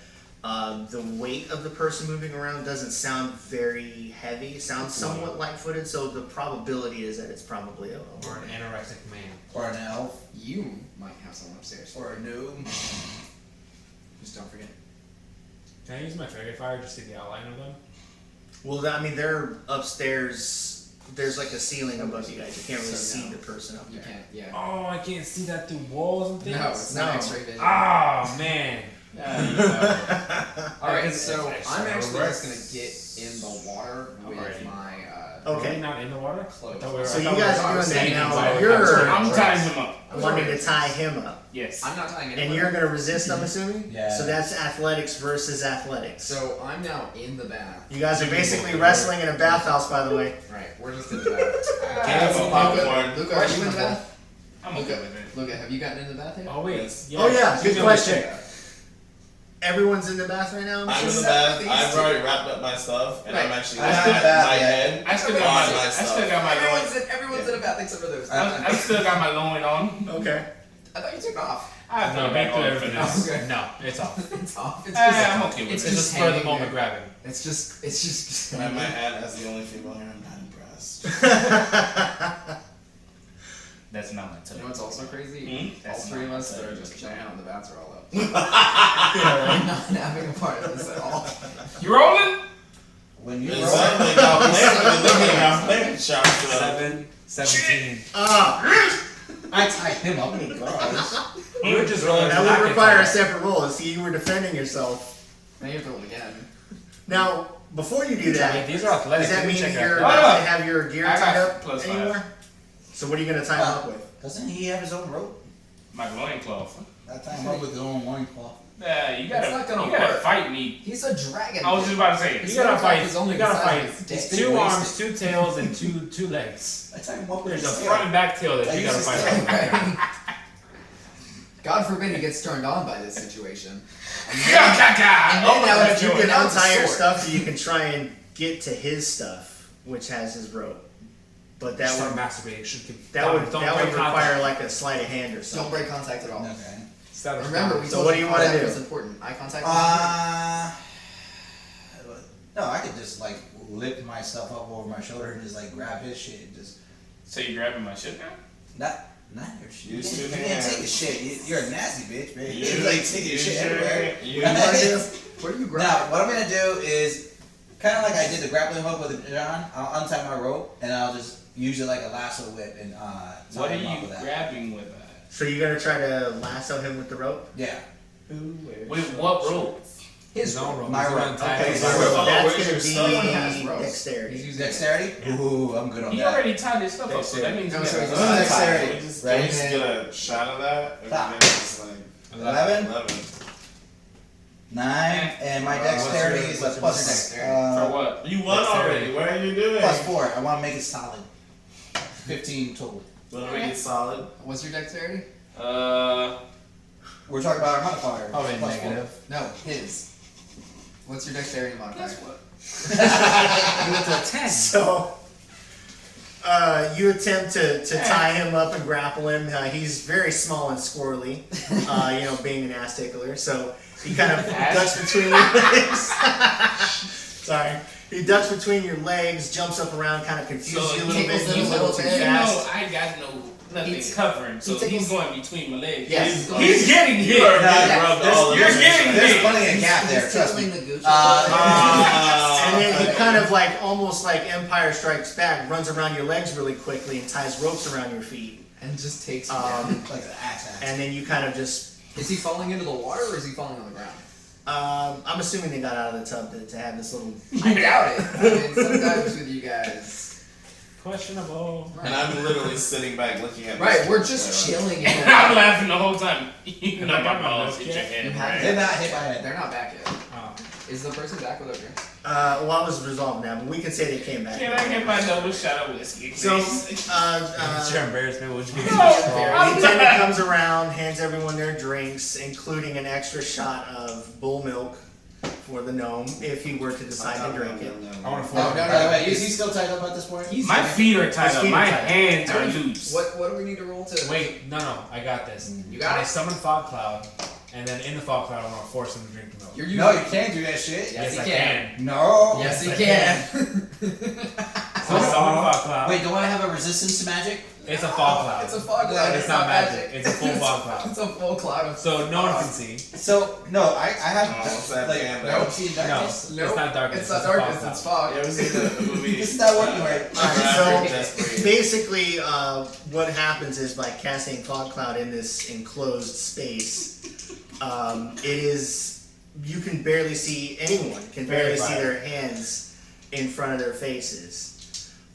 The weight of the person moving around doesn't sound very heavy. It sounds somewhat light-footed, so the probability is that it's probably a Or an anorexic man. Or an elf. You might have someone upstairs. Or a gnome. Just don't forget. Can I use my fairy fire just to get the outline of them? Well, I mean, they're upstairs. There's like a ceiling above you guys. You can't really So see no. the person up You there. can't. Yeah. Oh, I can't see that through walls and things? No, it's not No. X-ray vision. Oh, man. All right, It's so actually I'm actually works. just gonna get in the water with Alrighty. my Are we Okay, not in the water? Clothes. I thought we were- so I you thought we guys were are doing that standing now. by the You're house. I'm tying him up. wanting to tie him up, Yes. I'm not tying anyone. and you're gonna resist. I'm assuming. Yeah. So that's athletics versus athletics. So I'm now in the bath. You guys are basically wrestling in a bathhouse, by the way. Right, we're just in the bath. Give him a popcorn. Luca, are you in the bath? I'm okay with it. Luca, have you gotten in the bath yet? Oh, wait. Yes. Oh, yeah, good She's question. gonna check. Everyone's in the bath right now. I'm in the Except bath. these I've two. already wrapped up my stuff, and I'm Right. actually I at still my bath, yeah. head. I still got on my my I still stuff. got my loin. Everyone's in a bath except for those. I still got my loin on. Okay. I thought you took it off. I have to No, go back make through on for everything this. else. Okay. No, it's off. It's off. It's I'm just, okay with it's it. It's just just for the hanging moment there. grabbing. It's just My man as the only female here, I'm not impressed. That's not my You type. know what's also crazy? Hmm? All That's three of not us my that are type. just chilling out and the bats are all up. Yeah, I'm not having a part of this at all. You rolling? When you It's roll, something y'all playing shots. 17. I tied him up in the garage. We were just rolling. that would require a separate roll. See, you were defending yourself. Now you have to roll again. Now, before you do that, These are athletic. does that You mean check that you're out. not going to have your gear I got tied up +5. anymore? So what are you going to tie him up with? Doesn't he have his own rope? My loincloth. I tie him up with his own loincloth. Yeah, you That's not gonna gotta work. fight me. He's a dragon. I was just about to say. You gotta fight. His only You gotta size fight. is dick. It's Big 2 wasted. arms, 2 tails, and two legs. I tie him up with There's a his front and back tail that I you gotta used to fight. say- on. God forbid he gets turned on by this situation. And then, Oh, now that's it's You yours. can now it's a untie your sword. stuff so you can try and get to his stuff, which has his rope. But that Start would masturbating. Should keep- that would don't that break would contact. require like a sleight of hand or Don't something. break contact at all. Okay. Establish Remember, we boundaries. So told what do you wanna contact do? was important. Eye contact was No, I could just like lift myself up over my shoulder and just like grab his shit and just So you grabbing my shit now? not your shit. Use You two can't take a hands. shit. You're a nasty bitch, man. Use- You're like taking use shit your- everywhere. use- important. What do you grab? Now, what I'm gonna do is kind of like I did the grappling hook with John. I'll untie my rope and I'll just use it like a lasso whip and What tie are him up you with that. grabbing with that? So you're gonna try to lasso him with the rope? Yeah. With what rope? His His own rope. My He's gonna rope. tie Okay, his so rope. we're- That's where's your gonna Someone has be ropes. dexterity. He's using Dexterity? Ooh, I'm good on He that. already tied his stuff up, so that means No, he so got he's a- Dexterity. Can we just Ready? get a shot of that? Or Stop. maybe just like 11, 11. 9, and my What's dexterity your- is what's a your plus dexterity? For what? You won already. What are you doing? plus 4. I want to make it solid. 15 total. Want to make it solid? What's your dexterity? We're talking about our modifier. Probably Plus negative. No, his. What's your dexterity modifier? Guess what? You went to a 10. So, you attempt to tie him up and grapple him. He's very small and squirrely, being an ass tickler. So he kind of ducks between your legs. Sorry. He ducks between your legs, jumps up around, kind of confuses So you a little tickles bit. him He's a a little little too bit. fast. I got nothing He- covering, so he tickles- he's going between my legs. Yes, he's, going- he's getting hit. You are Yeah, getting rubbed there's- all over. you're getting There's hit. plenty of gap there, He's trust me. tickling the Gucci. And then he kind of like almost like Empire Strikes Back, runs around your legs really quickly and ties ropes around your feet. and just takes you down. Like an axe. And then you kind of just Is he falling into the water or is he falling on the ground? I'm assuming they got out of the tub to have this little. I doubt it. I mean, sometimes with you guys. Questionable. And I'm literally sitting back looking at Right, this. we're just chilling in And the I'm laughing the whole time. You Have know I my got my balls milk hit your yet? head, You right? They're not hit by it. They're not back yet. Oh. Is the person back with our drinks? Well, I was resolved now, but we can say they came back. Can I get my double shot of whiskey, please? So, It's your embarrassment. Would you give No, the attendant comes around, hands everyone their drinks, including an extra shot of bull milk for the gnome if he were to decide to drink it. I want to No, form. no, By the way, is he still tied up at this point? My feet are tied His up. feet are My tied. hands are loose. What do we need to roll to? Wait, no, I got this. You got I it? summon Fog Cloud, and then in the Fog Cloud, I want to force him to drink the milk. You're using. No, you can't do that shit. Yes, he I can. No. Yes, he I can. So summon Fog Cloud. Wait, do I have a resistance to magic? It's a Fog Cloud. It's a fog cloud. It's not magic. It's a full Fog Cloud. It's a full cloud of. So no one can see. So no, I have Oh, what's that like damn no bad? see No, darkness. Nope. it's not darkness. It's not a fog darkness. cloud. It's fog. You ever seen the movie? This is not working right. So basically, what happens is by casting Fog Cloud in this enclosed space, you can barely see anyone can barely see their hands in front of their faces.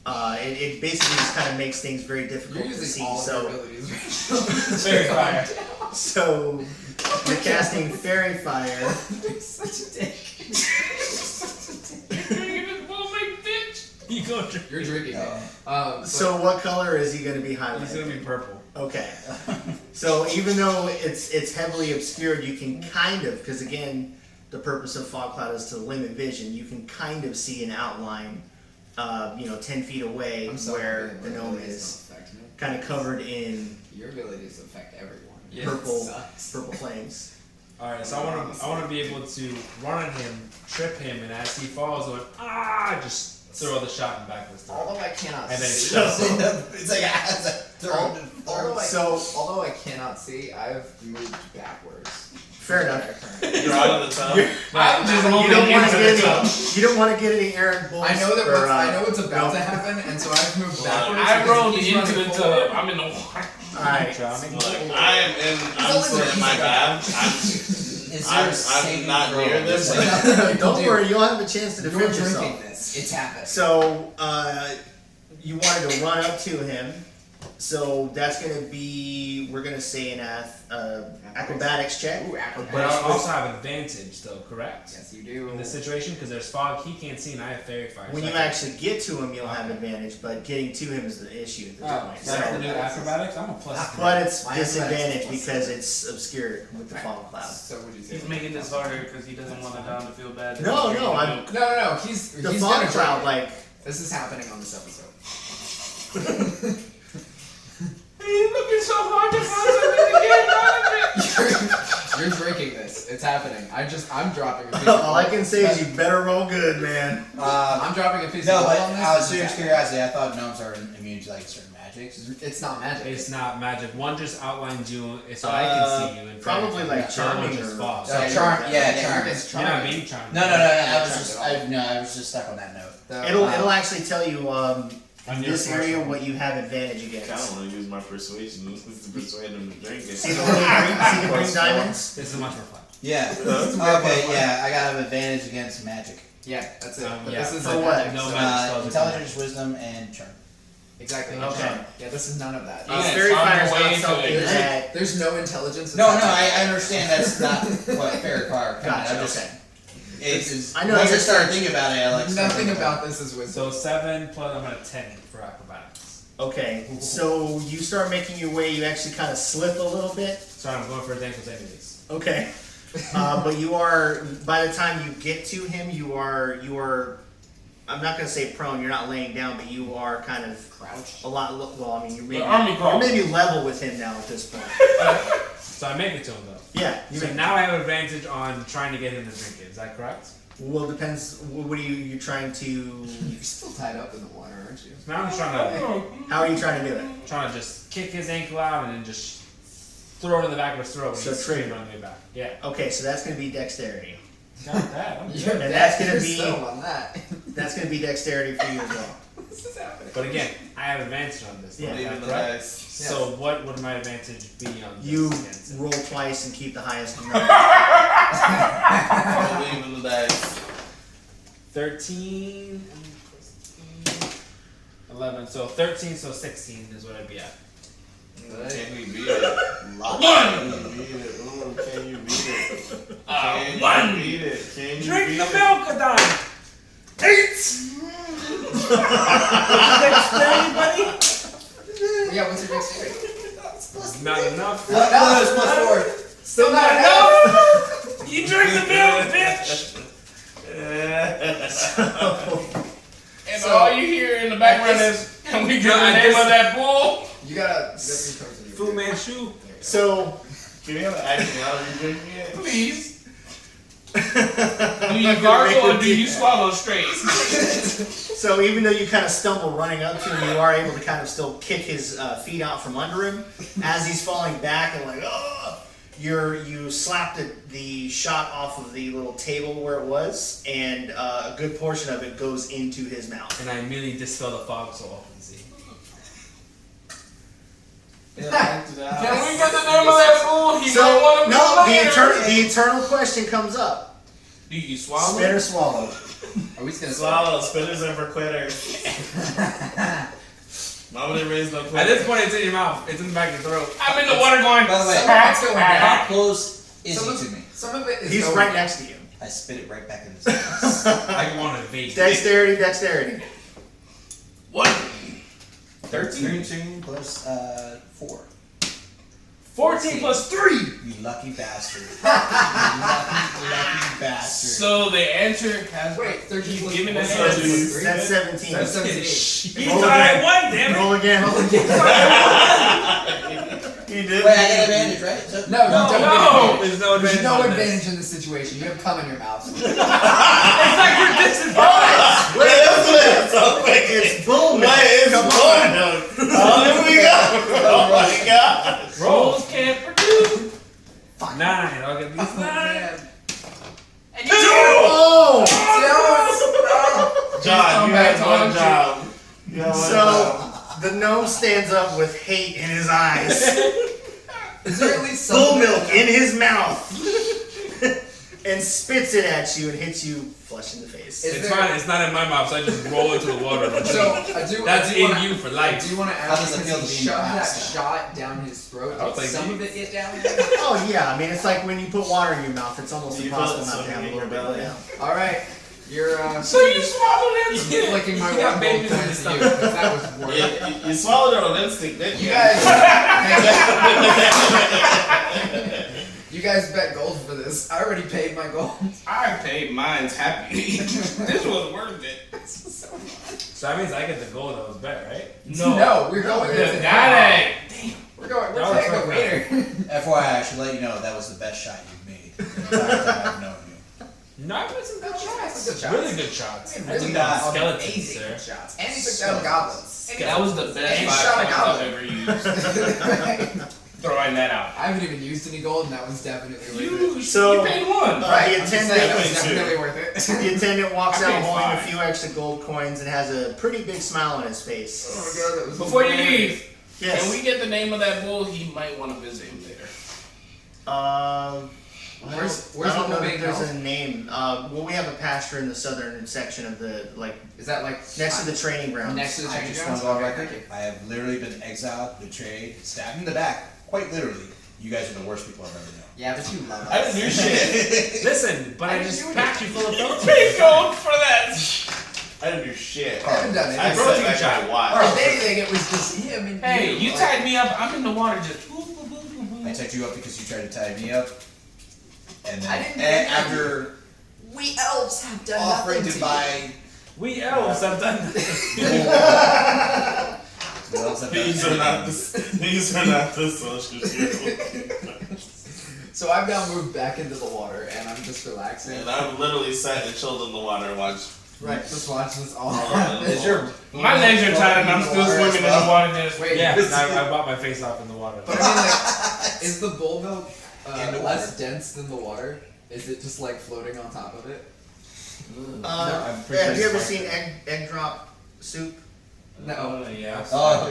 It basically just kind of makes things very difficult You're to using see. all of your So, abilities. Fairy fire. so you're casting Fairy Fire. You're such a dick. You go drink. You're drinking it. So what color is he going to be highlighted? He's gonna be purple. Okay. So even though it's heavily obscured, you can kind of, because again, the purpose of fog cloud is to limit vision. You can kind of see an outline, 10 feet away I'm sorry, where but the your gnome abilities is, don't affect me. kind of covered in Your abilities affect everyone. Yeah, purple sucks. purple flames. All right, so I want to be able to run on him, trip him, and as he falls, going just throw the shot and backwards throw. Although I cannot And then see. It's like Although I cannot see, I've moved backwards. Fair enough. You're out of the tub. I'm just You moving don't want into to the get tub. any. You don't want to get any errant bulls. I know that or, I know what's about to happen, and so I've moved backwards. I because rolled he's into running the forward. tub. I'm in the water. All right. Drowning. Look, I'm only still in my easy. bath. Is there a I'm saving not throw? near this. There's like- Don't worry, you'll have a chance to You're defend drinking yourself. this. It's happening. So, you wanted to run up to him. So that's gonna be, we're gonna say an acrobatics check. Ooh, But acrobatics. I also have advantage, though, correct? Yes, you do. In this situation, because there's fog, he can't see, and I have fairy fire. When so you I can- actually get to him, you'll have advantage, but getting to him is the issue at this point. So I have to do So, acrobatics? I'm a plus. but it's My disadvantage acrobatics is because it's obscured with the fog cloud. So would you say? He's making this harder because he doesn't want Don to feel bad. No, I'm- No. He's The he's fog gonna cloud, drink it. like, This is happening on this episode. He's looking so hard to find something to get out of it. You're drinking this. It's happening. I'm dropping a piece. all I can say is you better roll good, man. I'm dropping a piece No, of but gold on this. out of This is serious happening. curiosity, I thought gnomes are immune to like certain magics. It's not magic. It's not magic. One just outlines you so I can see you. And Probably like the other one charming just or- falls. Yeah, charm, you're charm. against You're not charming. being charmed. No, I Yeah, was charmed just, at all. I was just stuck on that note. So, It'll actually tell you On your this first area one. what you have advantage I kind against. of want to use my persuasion to persuade him to drink it. See the green diamonds? This is much more fun. Yeah. Okay, yeah, I got an advantage against magic. yeah, that's it. But Yeah. this is For a what? magic. No so- magic spells. Intelligence, wisdom, and charm. Exactly. Okay. charm. Yeah, this is none of that. Yeah. Fairy charm fire's your way not into something it. that. There's no intelligence. It's No, not- I understand that's not what fairy fire. Gotcha, I'm just okay. It's I know, once I it's started just- thinking about it, I like Nothing about this is wisdom. So 7 plus I'm at 10 for acrobatics. Okay, so you start making your way, you actually kind of slip a little bit. Sorry, I'm going for advantage anyways. Okay. But you are, by the time you get to him, you are, I'm not going to say prone, you're not laying down, but you are kind of Crouch. a lot, well, I mean, The army you're crawl. maybe level with him now at this point. So I make it to him though. Yeah, you So may, now I have advantage on trying to get him to drink it. Is that correct? well, depends, what are you trying to, You're still tied up in the water, aren't you? Now I'm just trying how are you trying to do it? to just kick his ankle out and then just throw it in the back of his throat. So and he's trigger. screaming on the way back. Yeah. Okay, so that's going to be dexterity. Got that. I'm good. You're And that's gonna you're be- so on that. That's going to be dexterity for you as well. This is happening. But again, I have advantage on this. Yeah. Is Leave that in the correct? dice. So what would my advantage be on this You against it? roll twice and keep the highest number. Leave in the dice. 13, 11. So 13, so 16 is what I'd be at. Can we beat it? One. Can you beat it? Ooh, can you beat it? Can One. you beat it? Can you Drink beat the it? milk, Adon! 8! buddy? Yeah, what's your dexterity? Not enough. Still not enough. You drink the milk, bitch. And all you hear in the background is, can we get the name of that bull? You gotta be Fu Manchu. So, Can we have an action while you're drinking it? Please. Do you gargle or do you swallow straight? so even though you kind of stumble running up to him, you are able to kind of still kick his feet out from under him as he's falling back and like, oh, you slapped the shot off of the little table where it was, and a good portion of it goes into his mouth. And I immediately dispel the fog so all can see. Can we get the name of that bull? He So might want to no, be later. the eternal question comes up: Do you swallow? spit or swallow? Are we just gonna Swallow, spitters are for quitters. Mama didn't raise no At quitters. this point, it's in your mouth. It's in the back of your throat. I'm in the water going. By the way, Some of it's going how back. close is Some he of, to me? some of it is He's going right back. next to you. I spit it right back in his face. I want to evade. Dexterity. What? 13 plus 4. 14 plus 3. You lucky bastard. You lucky bastard. So the answer has. Wait, 13 He's plus giving four. an That's answer. three. That's 17. That's 17. He Roll thought I again. won, damn it. Roll again. He did. Wait, I get advantage, right? So, No, you don't No. have There's no advantage. advantage. There's no on advantage this. in this situation. You have cum in your mouth. It's like you're disadvantaged. Wait, It's bull milk. Wait, it's Come bull on. milk. Oh, here we go. Oh my god. Rolls can't produce. 9. I'll get these 9. And you Oh! John, you had one job. So the gnome stands up with hate in his eyes, Is there at least bull something? milk in his mouth, and spits it at you and hits you flush in the face. Is It's there- fine. It's not in my mouth, so I just roll into the water. So I do. That's I do in wanna, you for I life. do want to How ask does it feel because to he be in your shoved that ass? shot down his throat. I was Did like, some you- of it get down? Oh yeah, I mean it's like when you put water in your mouth, it's almost You impossible put not to have a something in little your bit belly. down. All right, you're So you swallowed it? you're flicking my You got one babies gold in coin the to you because that was worth it. You swallowed it on instinct, didn't you? You guys bet gold for this. I already paid my gold. I paid mine's happy. This was worth it. So that means I get the gold that was bet, right? No, we're going Yeah, with it. got it. We're going. We're That was taking a fucked waiter. FYI, I should let you know that was the best shot you've made the entire time I've known you. No, I made some good That's shots. good shots. Really good shots. Really I took good down shots. skeletons, Amazing sir. shots. And he took down goblins. That was the best And 5 shot a points goblin. I've ever used. Throwing that out. I haven't even used any gold, and that was definitely worth it. So- you paid 1. Right, the I'm just saying, that was attendant, definitely worth it. the attendant walks I out paid holding a 5. few extra gold coins and has a pretty big smile on his face. Oh my god, that was Before you hilarious. leave, Yes. can we get the name of that bull? He might want to visit him later. Where's I don't the know bull if being there's held? a name. Well, we have a pasture in the southern section of the Is that like next to the training grounds. next to the I training just grounds? want to go on Okay, record. okay. I have literally been exiled, betrayed, stabbed in the back. Quite literally. You guys are the worst people I've ever known. Yeah, but you love I us. didn't do shit. Listen, but I I didn't just do packed you full of protein. Paid gold for that. I didn't do shit. I haven't done I it. said back shot. and watch. If anything, it was just him and Hey, you Like, tied me up. I'm in the water just. I tied you up because you tried to tie me up. And then I didn't do and anything. after We elves have done offering nothing to to buy We elves have done that. These are not the social skills. So I've now moved back into the water, and I'm just relaxing. And I've literally sat and chilled in the water and watched. Right, just watch this all Is happen. Is your My legs are tired and I'm still swimming in the water just. Wait, Yeah, I bought my face off in the water. But I mean, like, is the bull milk In the less dense than the water? Is it just like floating on top of it? I'm pretty Have you ever disappointed. seen egg drop soup? No, Yeah. Oh,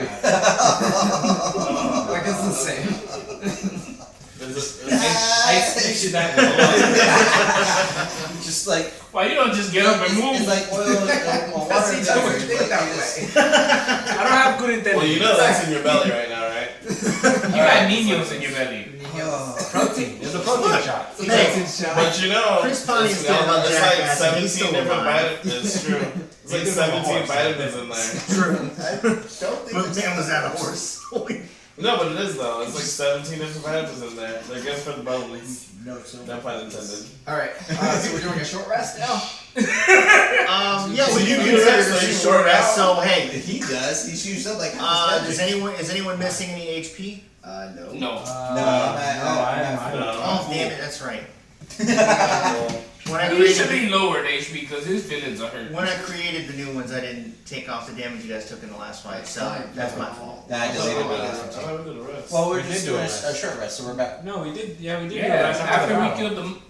like it's the same. I expected that. just like Why you don't just get up and it's move? like oil and water. That's each other think that way. I don't have good intentions. Well, you know that's in your belly right now, right? You got niños in your belly. Protein. There's a protein shot. Hey, But you know, Chris Pontius it's, did about it's like Jackass, and he's 17 still different alive. vitamins. It's true. It's like Like 17 a vitamins in there. True. Don't think But it's man, was that a horse? No, but it is though. It's like 17 different vitamins in there. They're good for the bones. no, so No pun intended. Alright, so we're doing a short rest now? Yeah, So we you do can consider rest this so a you short work rest. out. So hey, he does. He shoots up like half his is anyone missing any HP? No. No. No, I don't. No. Oh damn it, that's right. When I He should created be lowered HP because his feelings are hurt. when I created the new ones, I didn't take off the damage you guys took in the last fight, so that's my fault. Nah, I I deleted my did last one. the rest. Well, we're We just did do doing a a short rest, so we're back. No, we did. Yeah, we did. Yeah, do that after we battle. killed them.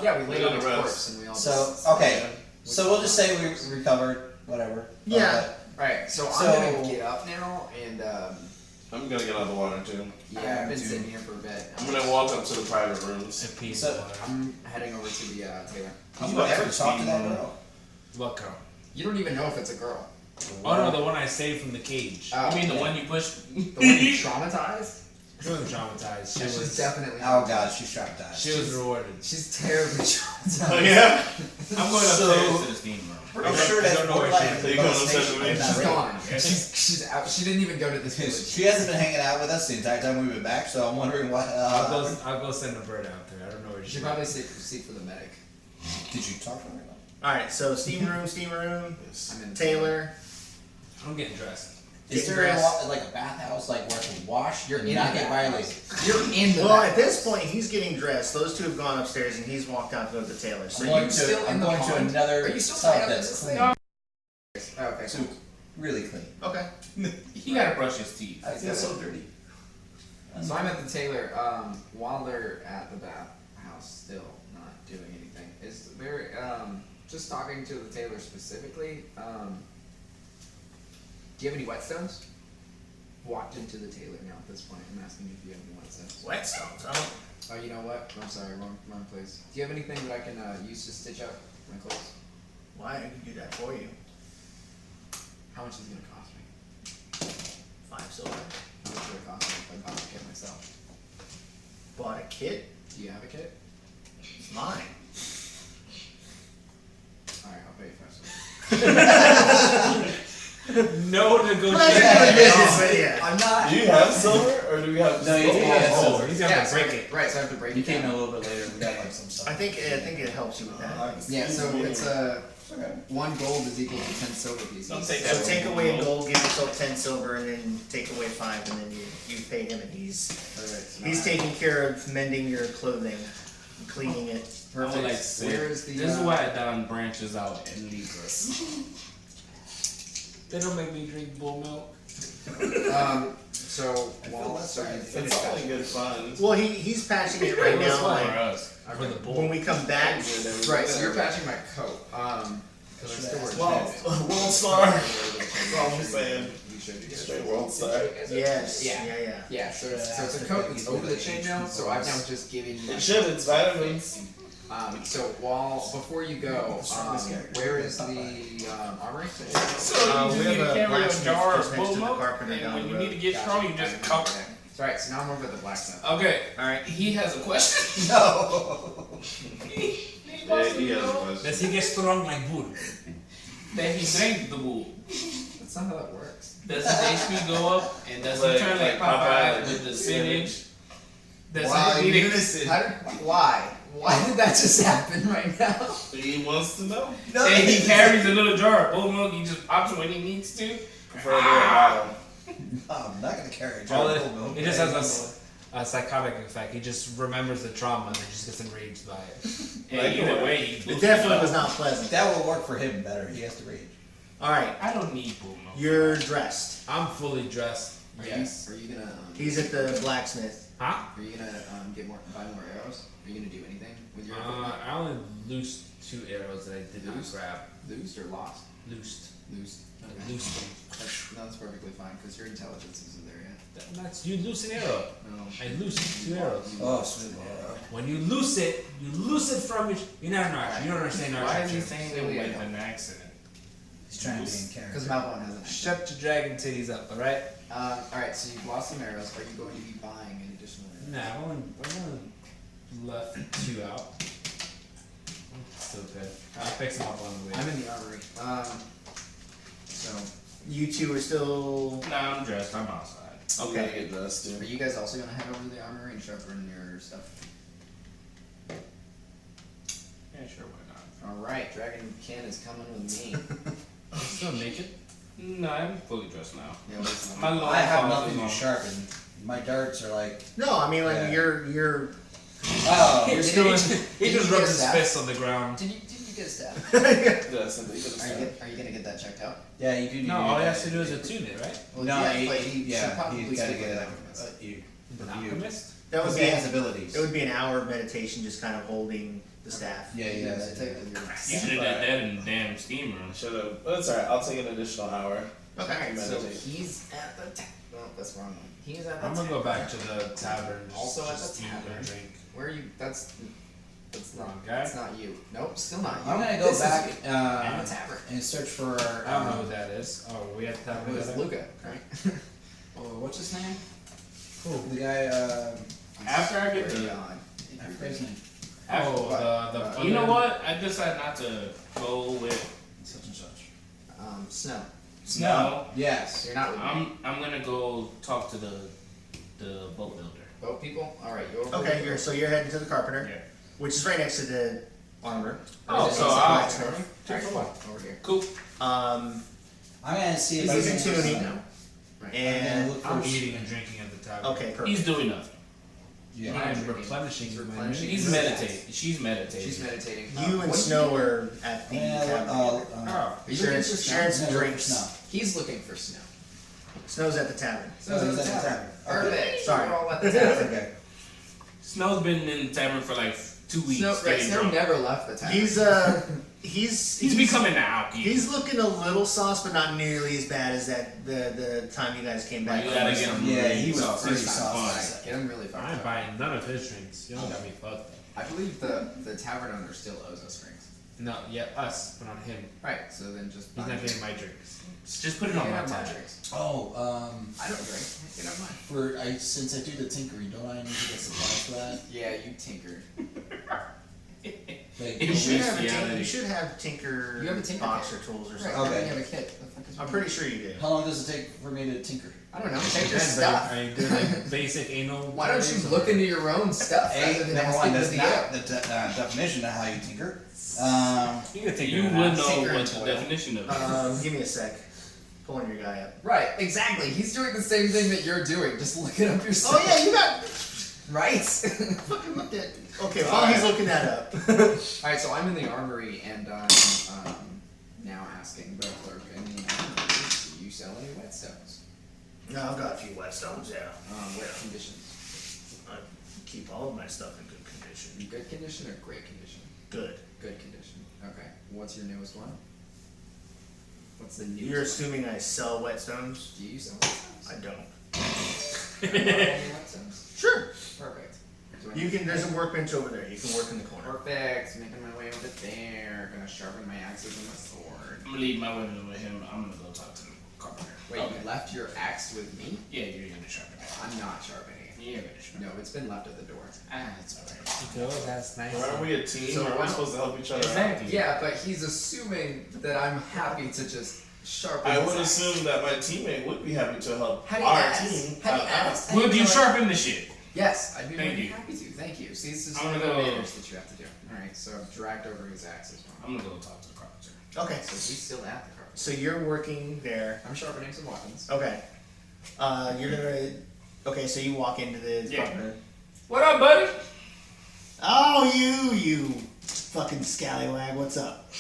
Yeah, we laid on his Rest. corpse and we all So just... okay, so we'll just say we recovered, whatever. Yeah. Alright, so I'm So- gonna get up now and I'm gonna get out of the water too. yeah, I've been Dude. sitting here for a bit. I'm gonna walk up to the private rooms. A piece So- of water. I'm heading over to the Taylor. Did you ever talk to that girl? What girl? You don't even know if it's a girl. Oh no, the one I saved from the cage. Oh, You mean the yeah. one you pushed? The one you traumatized? She wasn't traumatized. She She's was. definitely Oh god, she's traumatized. She was rewarded. She's terribly traumatized. Oh yeah. I'm going So- upstairs to the steam room. I'm sure I that's don't know where borderline she So you going molestation upstairs with me? in that She's room. gone. She's out. She didn't even go to this village. She hasn't been hanging out with us the entire time we've been back, so I'm wondering what. I'll go send a bird out there. I don't know where You she should is. probably seek for the medic. Did you talk to her? All right, so steam room, I'm in Taylor. I'm getting dressed. Is Getting there a, dressed. like a bathhouse like where I can wash? You're and in not the get bathhouse. violated. You're in the Well, back. at this point, he's getting dressed. Those two have gone upstairs, and he's walked out to go to Taylor. So I'm you going still to, in I'm the going to pond? another Are you still tub tied up in that's this clean. thing? took really clean. Okay. He gotta brush his teeth. I feel so dirty. So I'm at the tailor. While they're at the bathhouse, still not doing anything. Is there just talking to the tailor specifically? Do you have any whetstones? Walked into the tailor now at this point. I'm asking if you have any whetstones. Whetstones. I don't. Oh, you know what? I'm sorry, wrong place. Do you have anything that I can use to stitch up my clothes? Why I can do that for you? How much is it gonna cost me? 5 silver. How much would it cost me if I bought the kit myself? Bought a kit. Do you have a kit? It's mine. Alright, I'll pay you 5 silver. No Well, negotiation. that's good business, but yeah. I'm not. Do you have silver or do we have? No, you do have Oh, silver. He's gonna so, break it. Right, so I have to break You it came in down. a little bit later. We got like some stuff. I think it helps you with that. Yeah, so it's Okay. 1 gold is equal to 10 silver pieces. Don't take So that. take away a gold, give yourself 10 silver, and then take away 5, and then you pay him, and he's taking care of mending your clothing, and cleaning it. I would Perfect. like to say, Where is the? this is why Don branches out and leaves us. They don't make me drink bull milk. So I feel while that's so you right. finish It's all that. in good fun. Well, he's patching it right now. For Like, us. For the bull. when we come back, Right, so you're patching my coat. Because I still wear Well, World Star. That's all I'm saying. You should be Straight World Star. yes, Yeah. yeah. Yeah, so it's a coat that's over the chainmail, so I've now just given you. It should. It's vitamins. So before you go, where is the armory? So We you just need have to a carry a blacksmith jar just of next bull to the milk, carpenter and down when the you road. need to get strong, you just cover it. Alright, so now I'm over at the blacksmith. Okay, Alright. he has a question. No. He Yeah, wants to he has a know question. Does he get strong like bull? that he drank the bull. That's not how that works. Does his HP go up, and does he Like- turn like like Popeye, Popeye with the spinach? Does Wow, he you need knew to this. Why? Why did that just happen right now? He wants to know. No. and he carries a little jar of bull milk, he just pops it when he needs to? Preferably a bottle. I'm not gonna carry a All jar it, of milk. it just has a psychotic effect. He just remembers the trauma and then just gets enraged by it. And Like either what? way, he It boosts definitely up. was not pleasant. That will work for him better. He has to rage. Alright, I don't need bull milk. you're dressed. I'm fully dressed. Are Yes. you gonna He's at the blacksmith. Huh? Are you gonna buy more arrows? Are you gonna do anything with your I only loosed 2 arrows that I did not Loosed? grab. loosed or lost? Loosed. Loosed. I loosed them. That's perfectly fine because your intelligence isn't there yet. That's you loose an arrow. No. I loosed 2 arrows. Oh, sweet Lord. When you loose it from it. You never know. You don't understand our Why is he culture. saying it with an accent? He's trying to be in Because character. Malbon hasn't. Shut your dragon titties up, alright? Alright, so you've lost some arrows. Are you going to be buying an additional arrow? Nah, I've only left 2 out. Still good. I'll fix them up on the way. I'm in the armory. So, You two are still. Nah, I'm dressed. I'm outside. You gotta get dressed are too. you guys also gonna head over to the armory and sharpen your stuff? Yeah, sure, why Alright, Dragon Ken is coming with me. Still naked? not? No, I'm fully dressed now. Yeah, listen, My long I have clothes nothing is to on. sharpen. My darts are like. No, I mean, like, Yeah. you're. Oh. You're still in, he Did you just get rubs a his staff? fist on the ground. Did you get a staff? Yeah, something you Are you gonna get that checked out? Yeah, you do need No, to all do he that. has to do is attune it, right? Well, No, yeah, he, but he, should yeah, probably he's got to stick get with it. alchemist. You. An alchemist? That would Because be. he has abilities. It would be an hour of meditation, just kind of holding the staff. Yeah, he Yeah, does. take it with your. You should have did that in the damn steam room. Should have. But it's alright. I'll take an additional hour. Okay. So Meditate. he's at the no, that's the wrong one. He's at the I'm gonna go back to the tavern. Also at just the eat tavern. and drink. Where are you? That's not. Wrong guy? That's not you. Nope, still not you. I'm gonna go This is back you. And the tavern. and search for. I don't know who that is. Oh, we have to It tavern. was together? Luca, right? Oh, what's his name? the guy. After I get Very the- odd. I forget his name. Oh, the You know what? I decided not to go with Such and such. Snow. Snow. Yes. You're not with me. I'm gonna go talk to the boat builder. Boat people. All right, you're Okay, you're heading to the carpenter, Yeah. which is right next to the armor. Oh, Or is it so the I'll- blacksmith? Two for one. over here. Cool. Um, I'm gonna see if I he's can. in tuning, Right. I'm gonna and look for I'm eating and drinking at the tavern. okay, perfect. He's doing nothing. Yeah. I am drinking. replenishing He's my replenishing. He's his meditating. stats. She's meditating. She's meditating. You and What Snow are you are at the tavern. Oh, Are you Sharing, looking for snow? sharing some Never for drinks. snow. He's looking for snow. Snow's at the tavern. So he's at the at the tavern. tavern. Okay. Perfect. Sorry. We're all at the tavern. Okay. Snow's been in the tavern for like 2 weeks. Snow, right, getting Snow drunk. never left the tavern. He's becoming an alky. He's looking a little sauce, but not nearly as bad as that the time you guys came back. You gotta get him. Yeah, he was saucy. pretty It's saucy. fun. Get him really fucked I ain't up. buying none of his drinks. You don't got me fucked. I believe the tavern owner still owes us drinks. No, yeah, us, but not him. Right, so then just He's buy not me. getting my drinks. Just put it You on can my have my tab. drinks. Oh, I don't drink. You can have mine. since I do the tinkering, don't I need to get supplies for that? Yeah, you tinker. Like, You should have a Bestiality. you should have tinker, You have a tinker box kit. or tools or Right, something. Okay. you have a kit. The fuck is I'm wrong pretty with sure you do. how long does it take for me to tinker? you? I don't know. Take your Depends, stuff. Are you doing like basic anal? Why don't you things, look or- into your own stuff rather than Number asking one, for that's the not the definition of how you tinker. You can take You your would ass. know Tinker what and the toil. definition of it is. Give me a sec. Pulling your guy up. Right, exactly. He's doing the same thing that you're doing. Just look it up yourself. Oh yeah, you got Right? fucking looked at. Okay, while he's looking that up. Alright, so I'm in the armory and I'm now asking the clerk in the armory, do you sell any whetstones? No, I've got a few whetstones. Yeah, What conditions? I keep all of my stuff in good condition. Good condition or great condition? Good. Good condition. Okay. What's your newest one? What's the newest You're one? assuming I sell whetstones? Do you sell whetstones? I don't. Do you sell any whetstones? Sure. Perfect. Do I You need- can. There's a workbench over there. You can work in the corner. Perfect. Making my way over there. Gonna sharpen my axes and my sword. I'm gonna leave my weapon with him. I'm gonna go talk to the carpenter. Wait, Okay. you left your axe with me? Yeah, you're gonna sharpen it. I'm not sharpening it. You're gonna sharpen No, it's been left at the door. it. Ah, it's alright. Good, that's nice. Aren't we a team? So Aren't we what- supposed to help each other out? Exactly. Yeah, but he's assuming that I'm happy to just sharpen I his would axe. assume that my teammate would be happy to help How do you our ask? team. How do you ask? How do Would you know it? sharpen the shit? Yes, I'd be Thank really you. happy to. Thank you. See, this is I'm one of gonna the go- manners that you have to do. Alright, so I've dragged over his axe as well. I'm gonna go talk to the carpenter. Okay. So he's still at the carpet. So you're working there. I'm sharpening some weapons. Okay. You're gonna. Okay, so you walk into the Yeah. carpenter. What up, buddy? Oh, you fucking scallywag! What's up?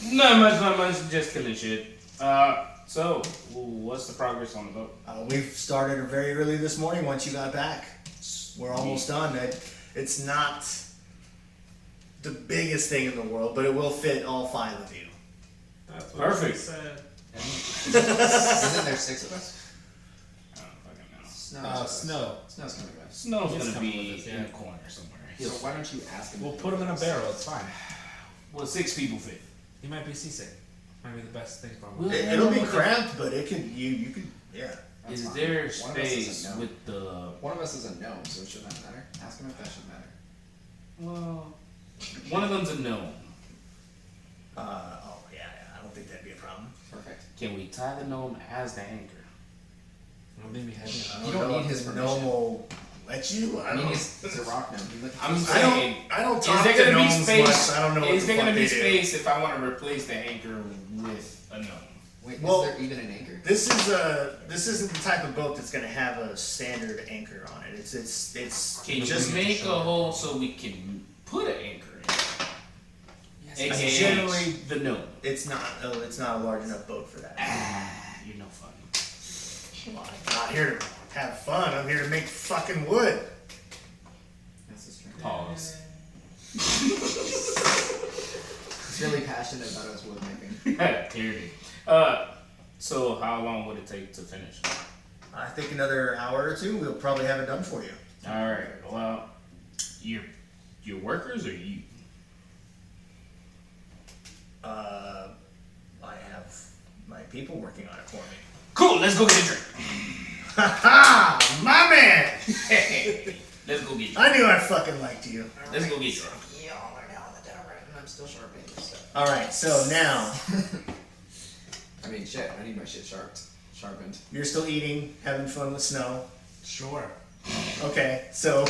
Not much. Just killing shit. So what's the progress on the boat? We've started very early this morning. Once you got back, we're almost done. It's not the biggest thing in the world, but it will fit all 5 of you. That's Perfect. she said. Isn't there 6 of us? I don't fucking know. Snow. Snow. Snow's coming with us. Snow's He's gonna coming be with us, in yeah. the corner somewhere. So why don't you ask him? We'll to put him in a this? barrel, it's fine. Well, 6 people fit. He might be seasick. Might be the best thing for him. Well, It'll be cramped, but it could. You could. Yeah. That's Is fine. there One of us is a space gnome. with the? One of us is a gnome, so it shouldn't matter. Ask him if that should matter. Well, one of them's a gnome. Oh yeah. I don't think that'd be a problem. Perfect. Can we tie the gnome as the anchor? Well, maybe have him. You don't know need if his the permission. gnome will let you. I I mean, don't. he's a rock gnome. He I'm I saying, don't is talk there to gonna be gnomes space? much. I don't know what Is the there fuck gonna be they do. space if I want to replace the anchor with a gnome? Wait, Well- is there even an anchor? This isn't the type of boat that's gonna have a standard anchor on it. It's Can you just just make a hole so we can put an anchor in? It's AKA generally- the gnome. it's not a large enough boat for that. Ah, you're no fun. Well, I'm not here to have fun. I'm here to make fucking wood. That's his strength. Pause. He's really passionate about his wood making. Clearly. So how long would it take to finish? I think another hour or two, we'll probably have it done for you. All right. Well, your workers or you? I have my people working on it for me. Cool. Let's go get a drink. Ha ha! My man! Let's go get drunk. I knew I fucking liked you. Let's go get drunk. Y'all are now in the tavern, and I'm still sharpening this stuff. Alright, so now, I mean, shit, I need my shit sharpened. you're still eating, having fun with Snow. Sure. Okay, so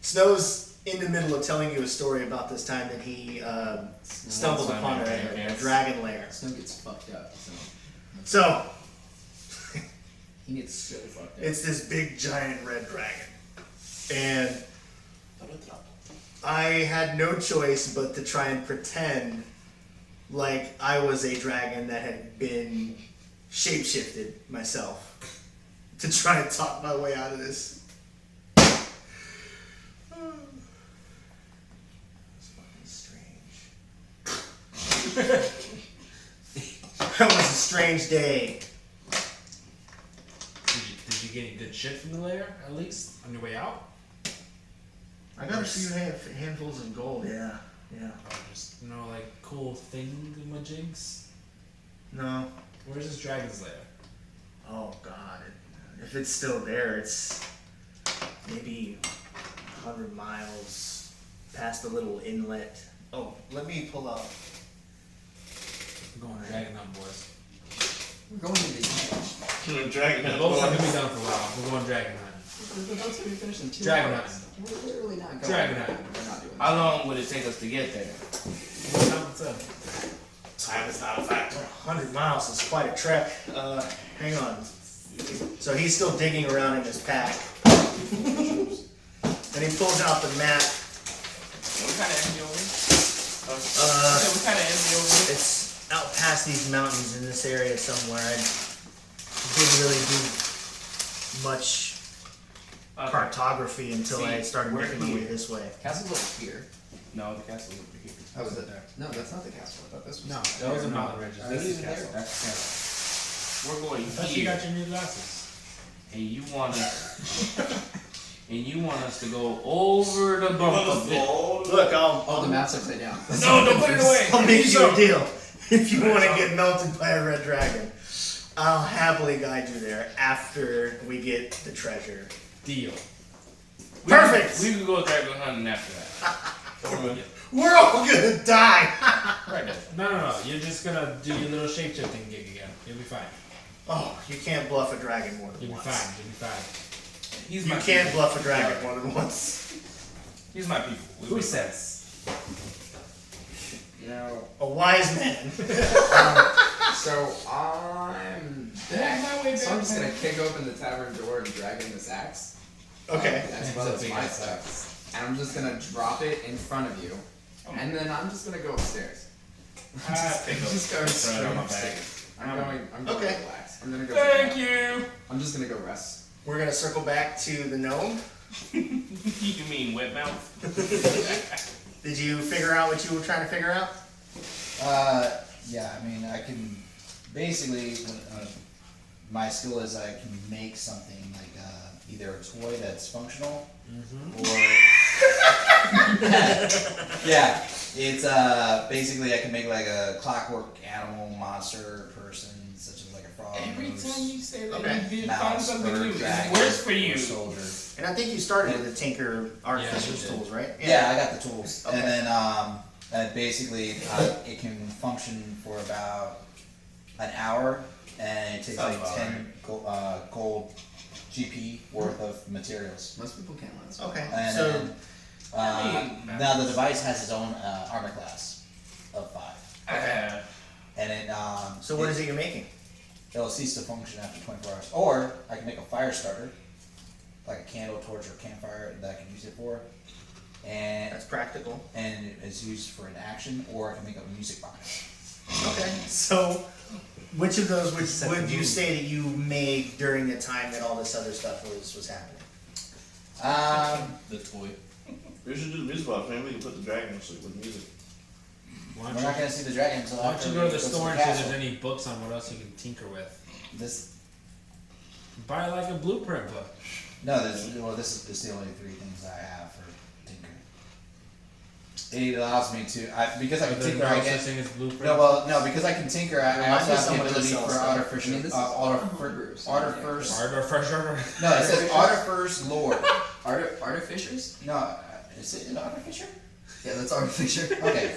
Snow's in the middle of telling you a story about this time that he stumbled One upon time, a yes. dragon lair. Snow gets fucked up, so So, he gets so fucked up. it's this big giant red dragon. And I had no choice but to try and pretend like I was a dragon that had been shapeshifted myself to try and talk my way out of this. It's fucking strange. That was a strange day. Did you get any good shit from the lair, at least, on your way out? I got a few handfuls of gold, yeah. Yeah. Or just, like, cool thingamajigs? No. Where's this dragon's lair? Oh god. If it's still there, it's maybe 100 miles past the little inlet. Oh, let me pull up. We're going dragon hunt, boys. We're going to the Dragon. The boat's not gonna be done for a while. We're going dragon hunting. The boat's gonna be finished in 2 Dragon hours. hunting. We're literally not going. Dragon hunting. We're not doing How long would it take us to get there? What's up? Time is not a factor. 100 miles is quite a trek. Hang on. So he's still digging around in his pack. And he pulls out the map. What kind of envy over here? What kind of envy over here? It's out past these mountains in this area somewhere. I didn't really do much cartography until I started making my way this way. Castle's over here. No, the castle's over here. Oh, is it there? No, that's not the castle. I thought this was. No, those are mountain ridges. Are This you is even castle. there? That's the castle. We're going I thought you here, got your new glasses. and you want us to go over the bump of it. Look, Oh, the map's upside down. No, don't put it away. I'll make you a deal. If you want to get melted by a red dragon, I'll happily guide you there after we get the treasure. Deal. Perfect! We can go dragon hunting after that. We're all gonna die! Right there. No. You're just gonna do your little shape-shifting gig again. You'll be fine. Oh, you can't bluff a dragon more than You'll be once. fine. You'll be fine. He's You my can't people. bluff a dragon more than once. He's my people. Who says? You know. A wise man. So I'm back. So I'm just gonna kick open the tavern door and drag in this axe. Okay. As well as my stuff. And I'm just gonna drop it in front of you. And then I'm just gonna go upstairs. Just go straight on my upstairs. I'm going Okay. to relax. I'm gonna go. Thank you. I'm just gonna go rest. We're gonna circle back to the gnome. You mean wet mouth? Did you figure out what you were trying to figure out? Yeah, I mean, I can basically, my skill is I can make something like either a toy that's functional or. Yeah, it's basically I can make like a clockwork animal, monster, person, such as like a frog. Every moose, time you say that, Okay. you find mouse, something bird, new. dragon, It works for or you. soldier. And I think you started with the Tinker Yeah, Artificer's you did. tools, right? Yeah, I got the tools, Okay. and then basically it can function for about an hour, and it takes Sounds like about 10 gold GP worth of materials. Most people can't last. Okay. And So then, now the device has its own armor class of 5, and it so what is it you're making? it'll cease to function after 24 hours. Or I can make a fire starter, like a candle, torch, or campfire that I can use it for, and That's practical. it's used for an action, or I can make a music box. Okay. So which of those would you say that you made during the time that all this other stuff was happening? The toy. We should do the music box, man. We can put the dragon to sleep with music. Why We're don't not you, gonna see the dragon until why don't after you we go to the to store and see if castle. there's any books on what else you can tinker with? This Buy like a blueprint book. no, this is the only 3 things I have for tinkering. It allows me to because I can There's tinker. no I such get thing as blueprint. no, because I can tinker. I Remind also me have the someone to ability sell for stuff. artificial. I mean, this is homebrews. Artifice. Artificer. No, it says artifice lord. Artificers? No, is it an artificer? Yeah, that's artificer. Okay.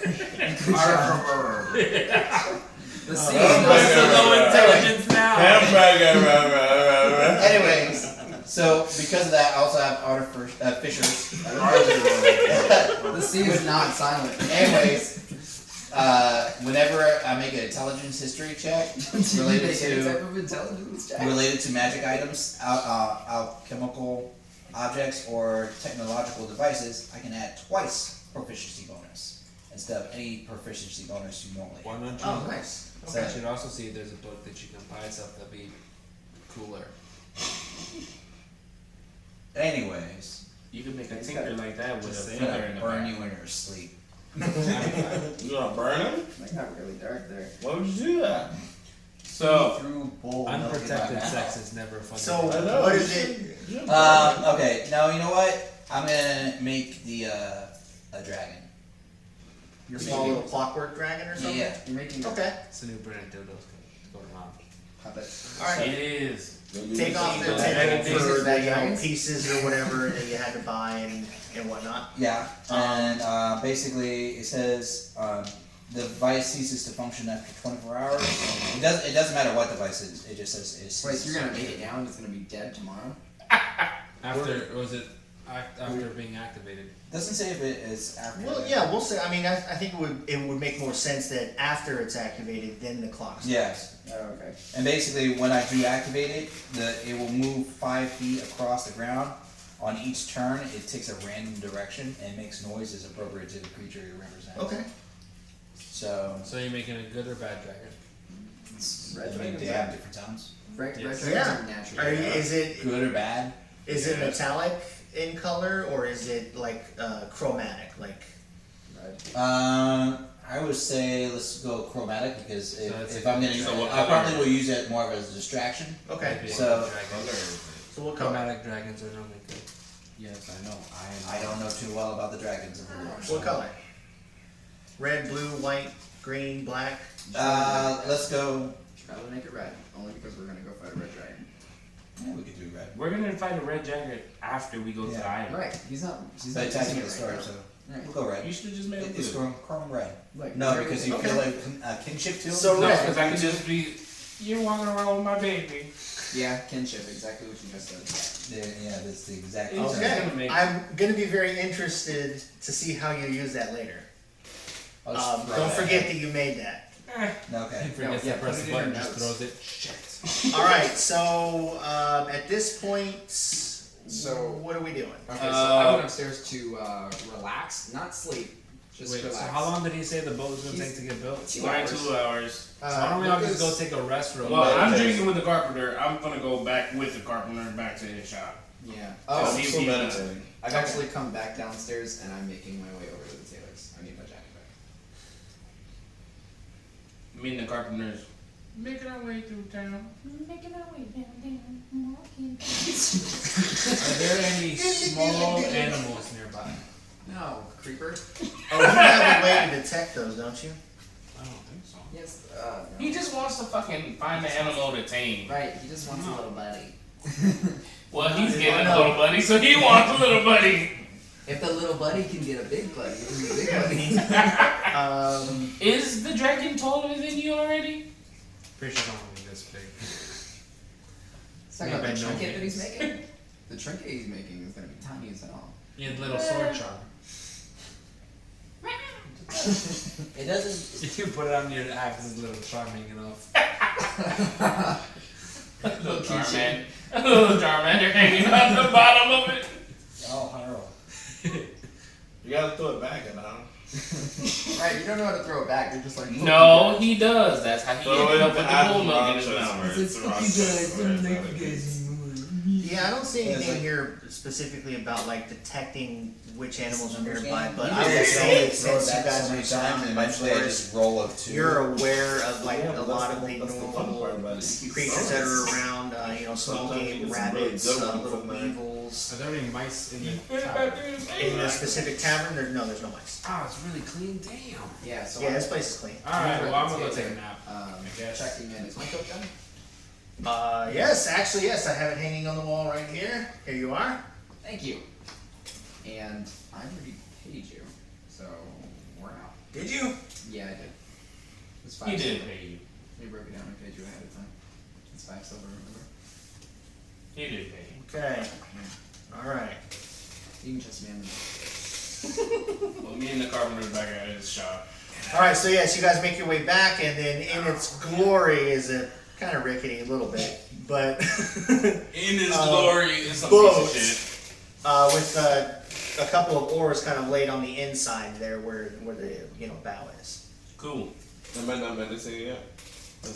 The sea Oh, is what's the not low intelligence now? Anyways, so because of that, I also have artificers. The sea is not silent. Anyways, whenever I make an intelligence history check Did you related make any type to of intelligence check? magic items, alchemical objects or technological devices, I can add twice proficiency bonus instead of any proficiency bonus you normally Why not you? Oh, nice. Okay. I should also see if there's a book that you can buy stuff that'd be cooler. Anyways, You can make a tinker like that with a Just saying. feather I'm in the gonna burn back. you in your sleep. You gonna burn him? Like got really dark there. Why would you do that? So, Through bowl milk in my Unprotected mouth. sex is never fun. So I know. what you is should- it? you should burn him. Okay, now you know what? I'm gonna make the a dragon. Your small little clockwork dragon or something? Yeah. You're making Okay. It's a new brand of dildos going around. puppet. Alright. it is. Take off the Those table dragon for pieces, the dragons? pieces or whatever that you had to buy and whatnot. Yeah, and basically it says the device ceases to function after 24 hours. It doesn't matter what device it is. It just says it ceases. Wait, so you're gonna make it now and it's gonna be dead tomorrow? After after being activated. Doesn't say if it is after. Well, yeah, we'll say. I mean, I think it would make more sense that after it's activated, then the clock starts. Yes. Oh, okay. And basically, when I do activate it, it will move 5 feet across the ground. On each turn, it takes a random direction and makes noises appropriate to the creature you represent. Okay. So, So you're making a good or bad dragon? Red I mean, dragons they are- have different sounds. Red Yes. dragons Yeah. are natural. Are you, is it Good or bad? it metallic in color or is it like chromatic? Like Red. I would say let's go chromatic because So that's if a I'm good gonna, dragon. I probably will use it more as a distraction. okay. Maybe a So- good dragon. So what color? Chromatic dragons are normally good. Yes, I know. I don't know too well about the dragons of the lore. What color? Red, blue, white, green, black. Let's go. Try to make it red, only because we're gonna go fight a red dragon. Yeah, we could do red. We're gonna fight a red dragon after we go to the Yeah. island. Right. He's not But it's actually using the it story, right so now. Right. we'll go red. You should have just made it It's blue. chrome red. Like, No, because you Okay. feel like a kinship to him. So No, red. because I could just be. You're walking around with my baby. Yeah, kinship, exactly what you just said. Yeah, that's the exact. Okay. Okay. gonna make- I'm gonna be very interested to see how you use that later. I'll just throw Don't that forget in. that you made that. Okay. He forgets yeah, to press put the it in button, your just notes. throws it. Shit. All right. So at this point, So- what are we doing? Okay, so I went upstairs to relax, not sleep, just Wait, relax. so how long did he say the boat was gonna take to get built? 2 Why hours. 2 hours? So why don't we all just go Lucas- take a rest real Well, quick? I'm drinking with the carpenter. I'm gonna go back with the carpenter back to his shop. Yeah. Oh, Oh, see if still he- meditating. I've actually come back downstairs and I'm making my way over to the tailor's. I need my jacket back. Me and the carpenters making our way through town. Making our way down, walking. Are there any small animals nearby? No, creeper. Oh, you have a way to detect those, don't you? I don't think so. Yes. He just wants to fucking find an animal to tame. Right. He just wants a little buddy. Well, he's I getting a know. little buddy, so he wants a little buddy. If the little buddy can get a big buddy, who's a big buddy? Is the dragon taller than you already? Pretty sure it's only this big. It's talking about the Maybe no trinket that he's wings. making. The trinket he's making is gonna be tiny as hell. He had little sword charm. It doesn't. You put it on your axe, his little charm hanging off. Little Charmander. A little Charmander hanging on the bottom of it. Oh, Harold. You gotta throw it back, Adam. Right, you don't know how to throw it back. You're just like No, he does. That's how he Throw ended it up with the at bull milk in his Rochester. mouth. Yeah, I don't see Yeah, it's anything like- here specifically about like detecting which animals are Numbers nearby, game. but You I just would say throw it since you back guys so are many times, surrounded and by eventually I forests, just roll of 2. you're aware of like Yeah, a but lot that's of the the fun part normal about it. creatures that are around. Small Sometimes you game, get some really rabbits, good ones little in there. weevils. Are there any mice in You the put it tower? back in his In the face. specific tavern, there's no mice. Ah, it's really clean. Damn. Yeah, so Yeah, this place is clean. Alright, well, I'm gonna go Taylor, take a nap. I guess. Checking in. Is my coat done? Yes, actually, yes. I have it hanging on the wall right here. Here you are. Thank you. And I already paid you, so we're out. Did you? Yeah, I did. It's He 5 did silver. pay you. We broke it down and paid you ahead of time. It's 5 silver, remember? He did pay you. Okay. All right. You can trust me on the Well, me and the carpenter's back at his shop. All right. So yes, you guys make your way back, and then in its glory is a kind of rickety a little bit, but In his Uh, glory is some boat. piece of shit. with a couple of oars kind of laid on the inside there where the bow is. Cool. Am I not meditating yet?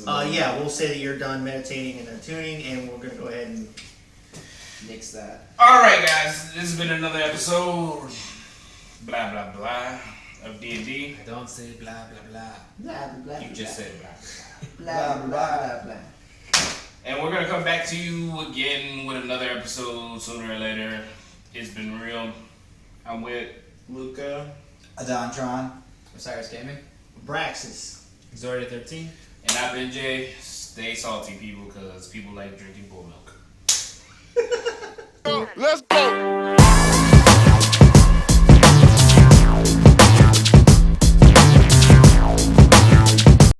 Yeah, we'll say that you're done meditating and attuning, and we're gonna go ahead and Nix that. All right, guys. This has been another episode. Blah blah blah of D&D. Don't say blah blah blah. Blah blah. You just said blah. blah blah blah blah. And we're gonna come back to you again with another episode sooner or later. It's been real. I'm with Luca. Adontron. Osiris Gaming. Braxis. Zordy 13. and I've been Jay. Stay salty, people, because people like drinking bull milk. Let's go.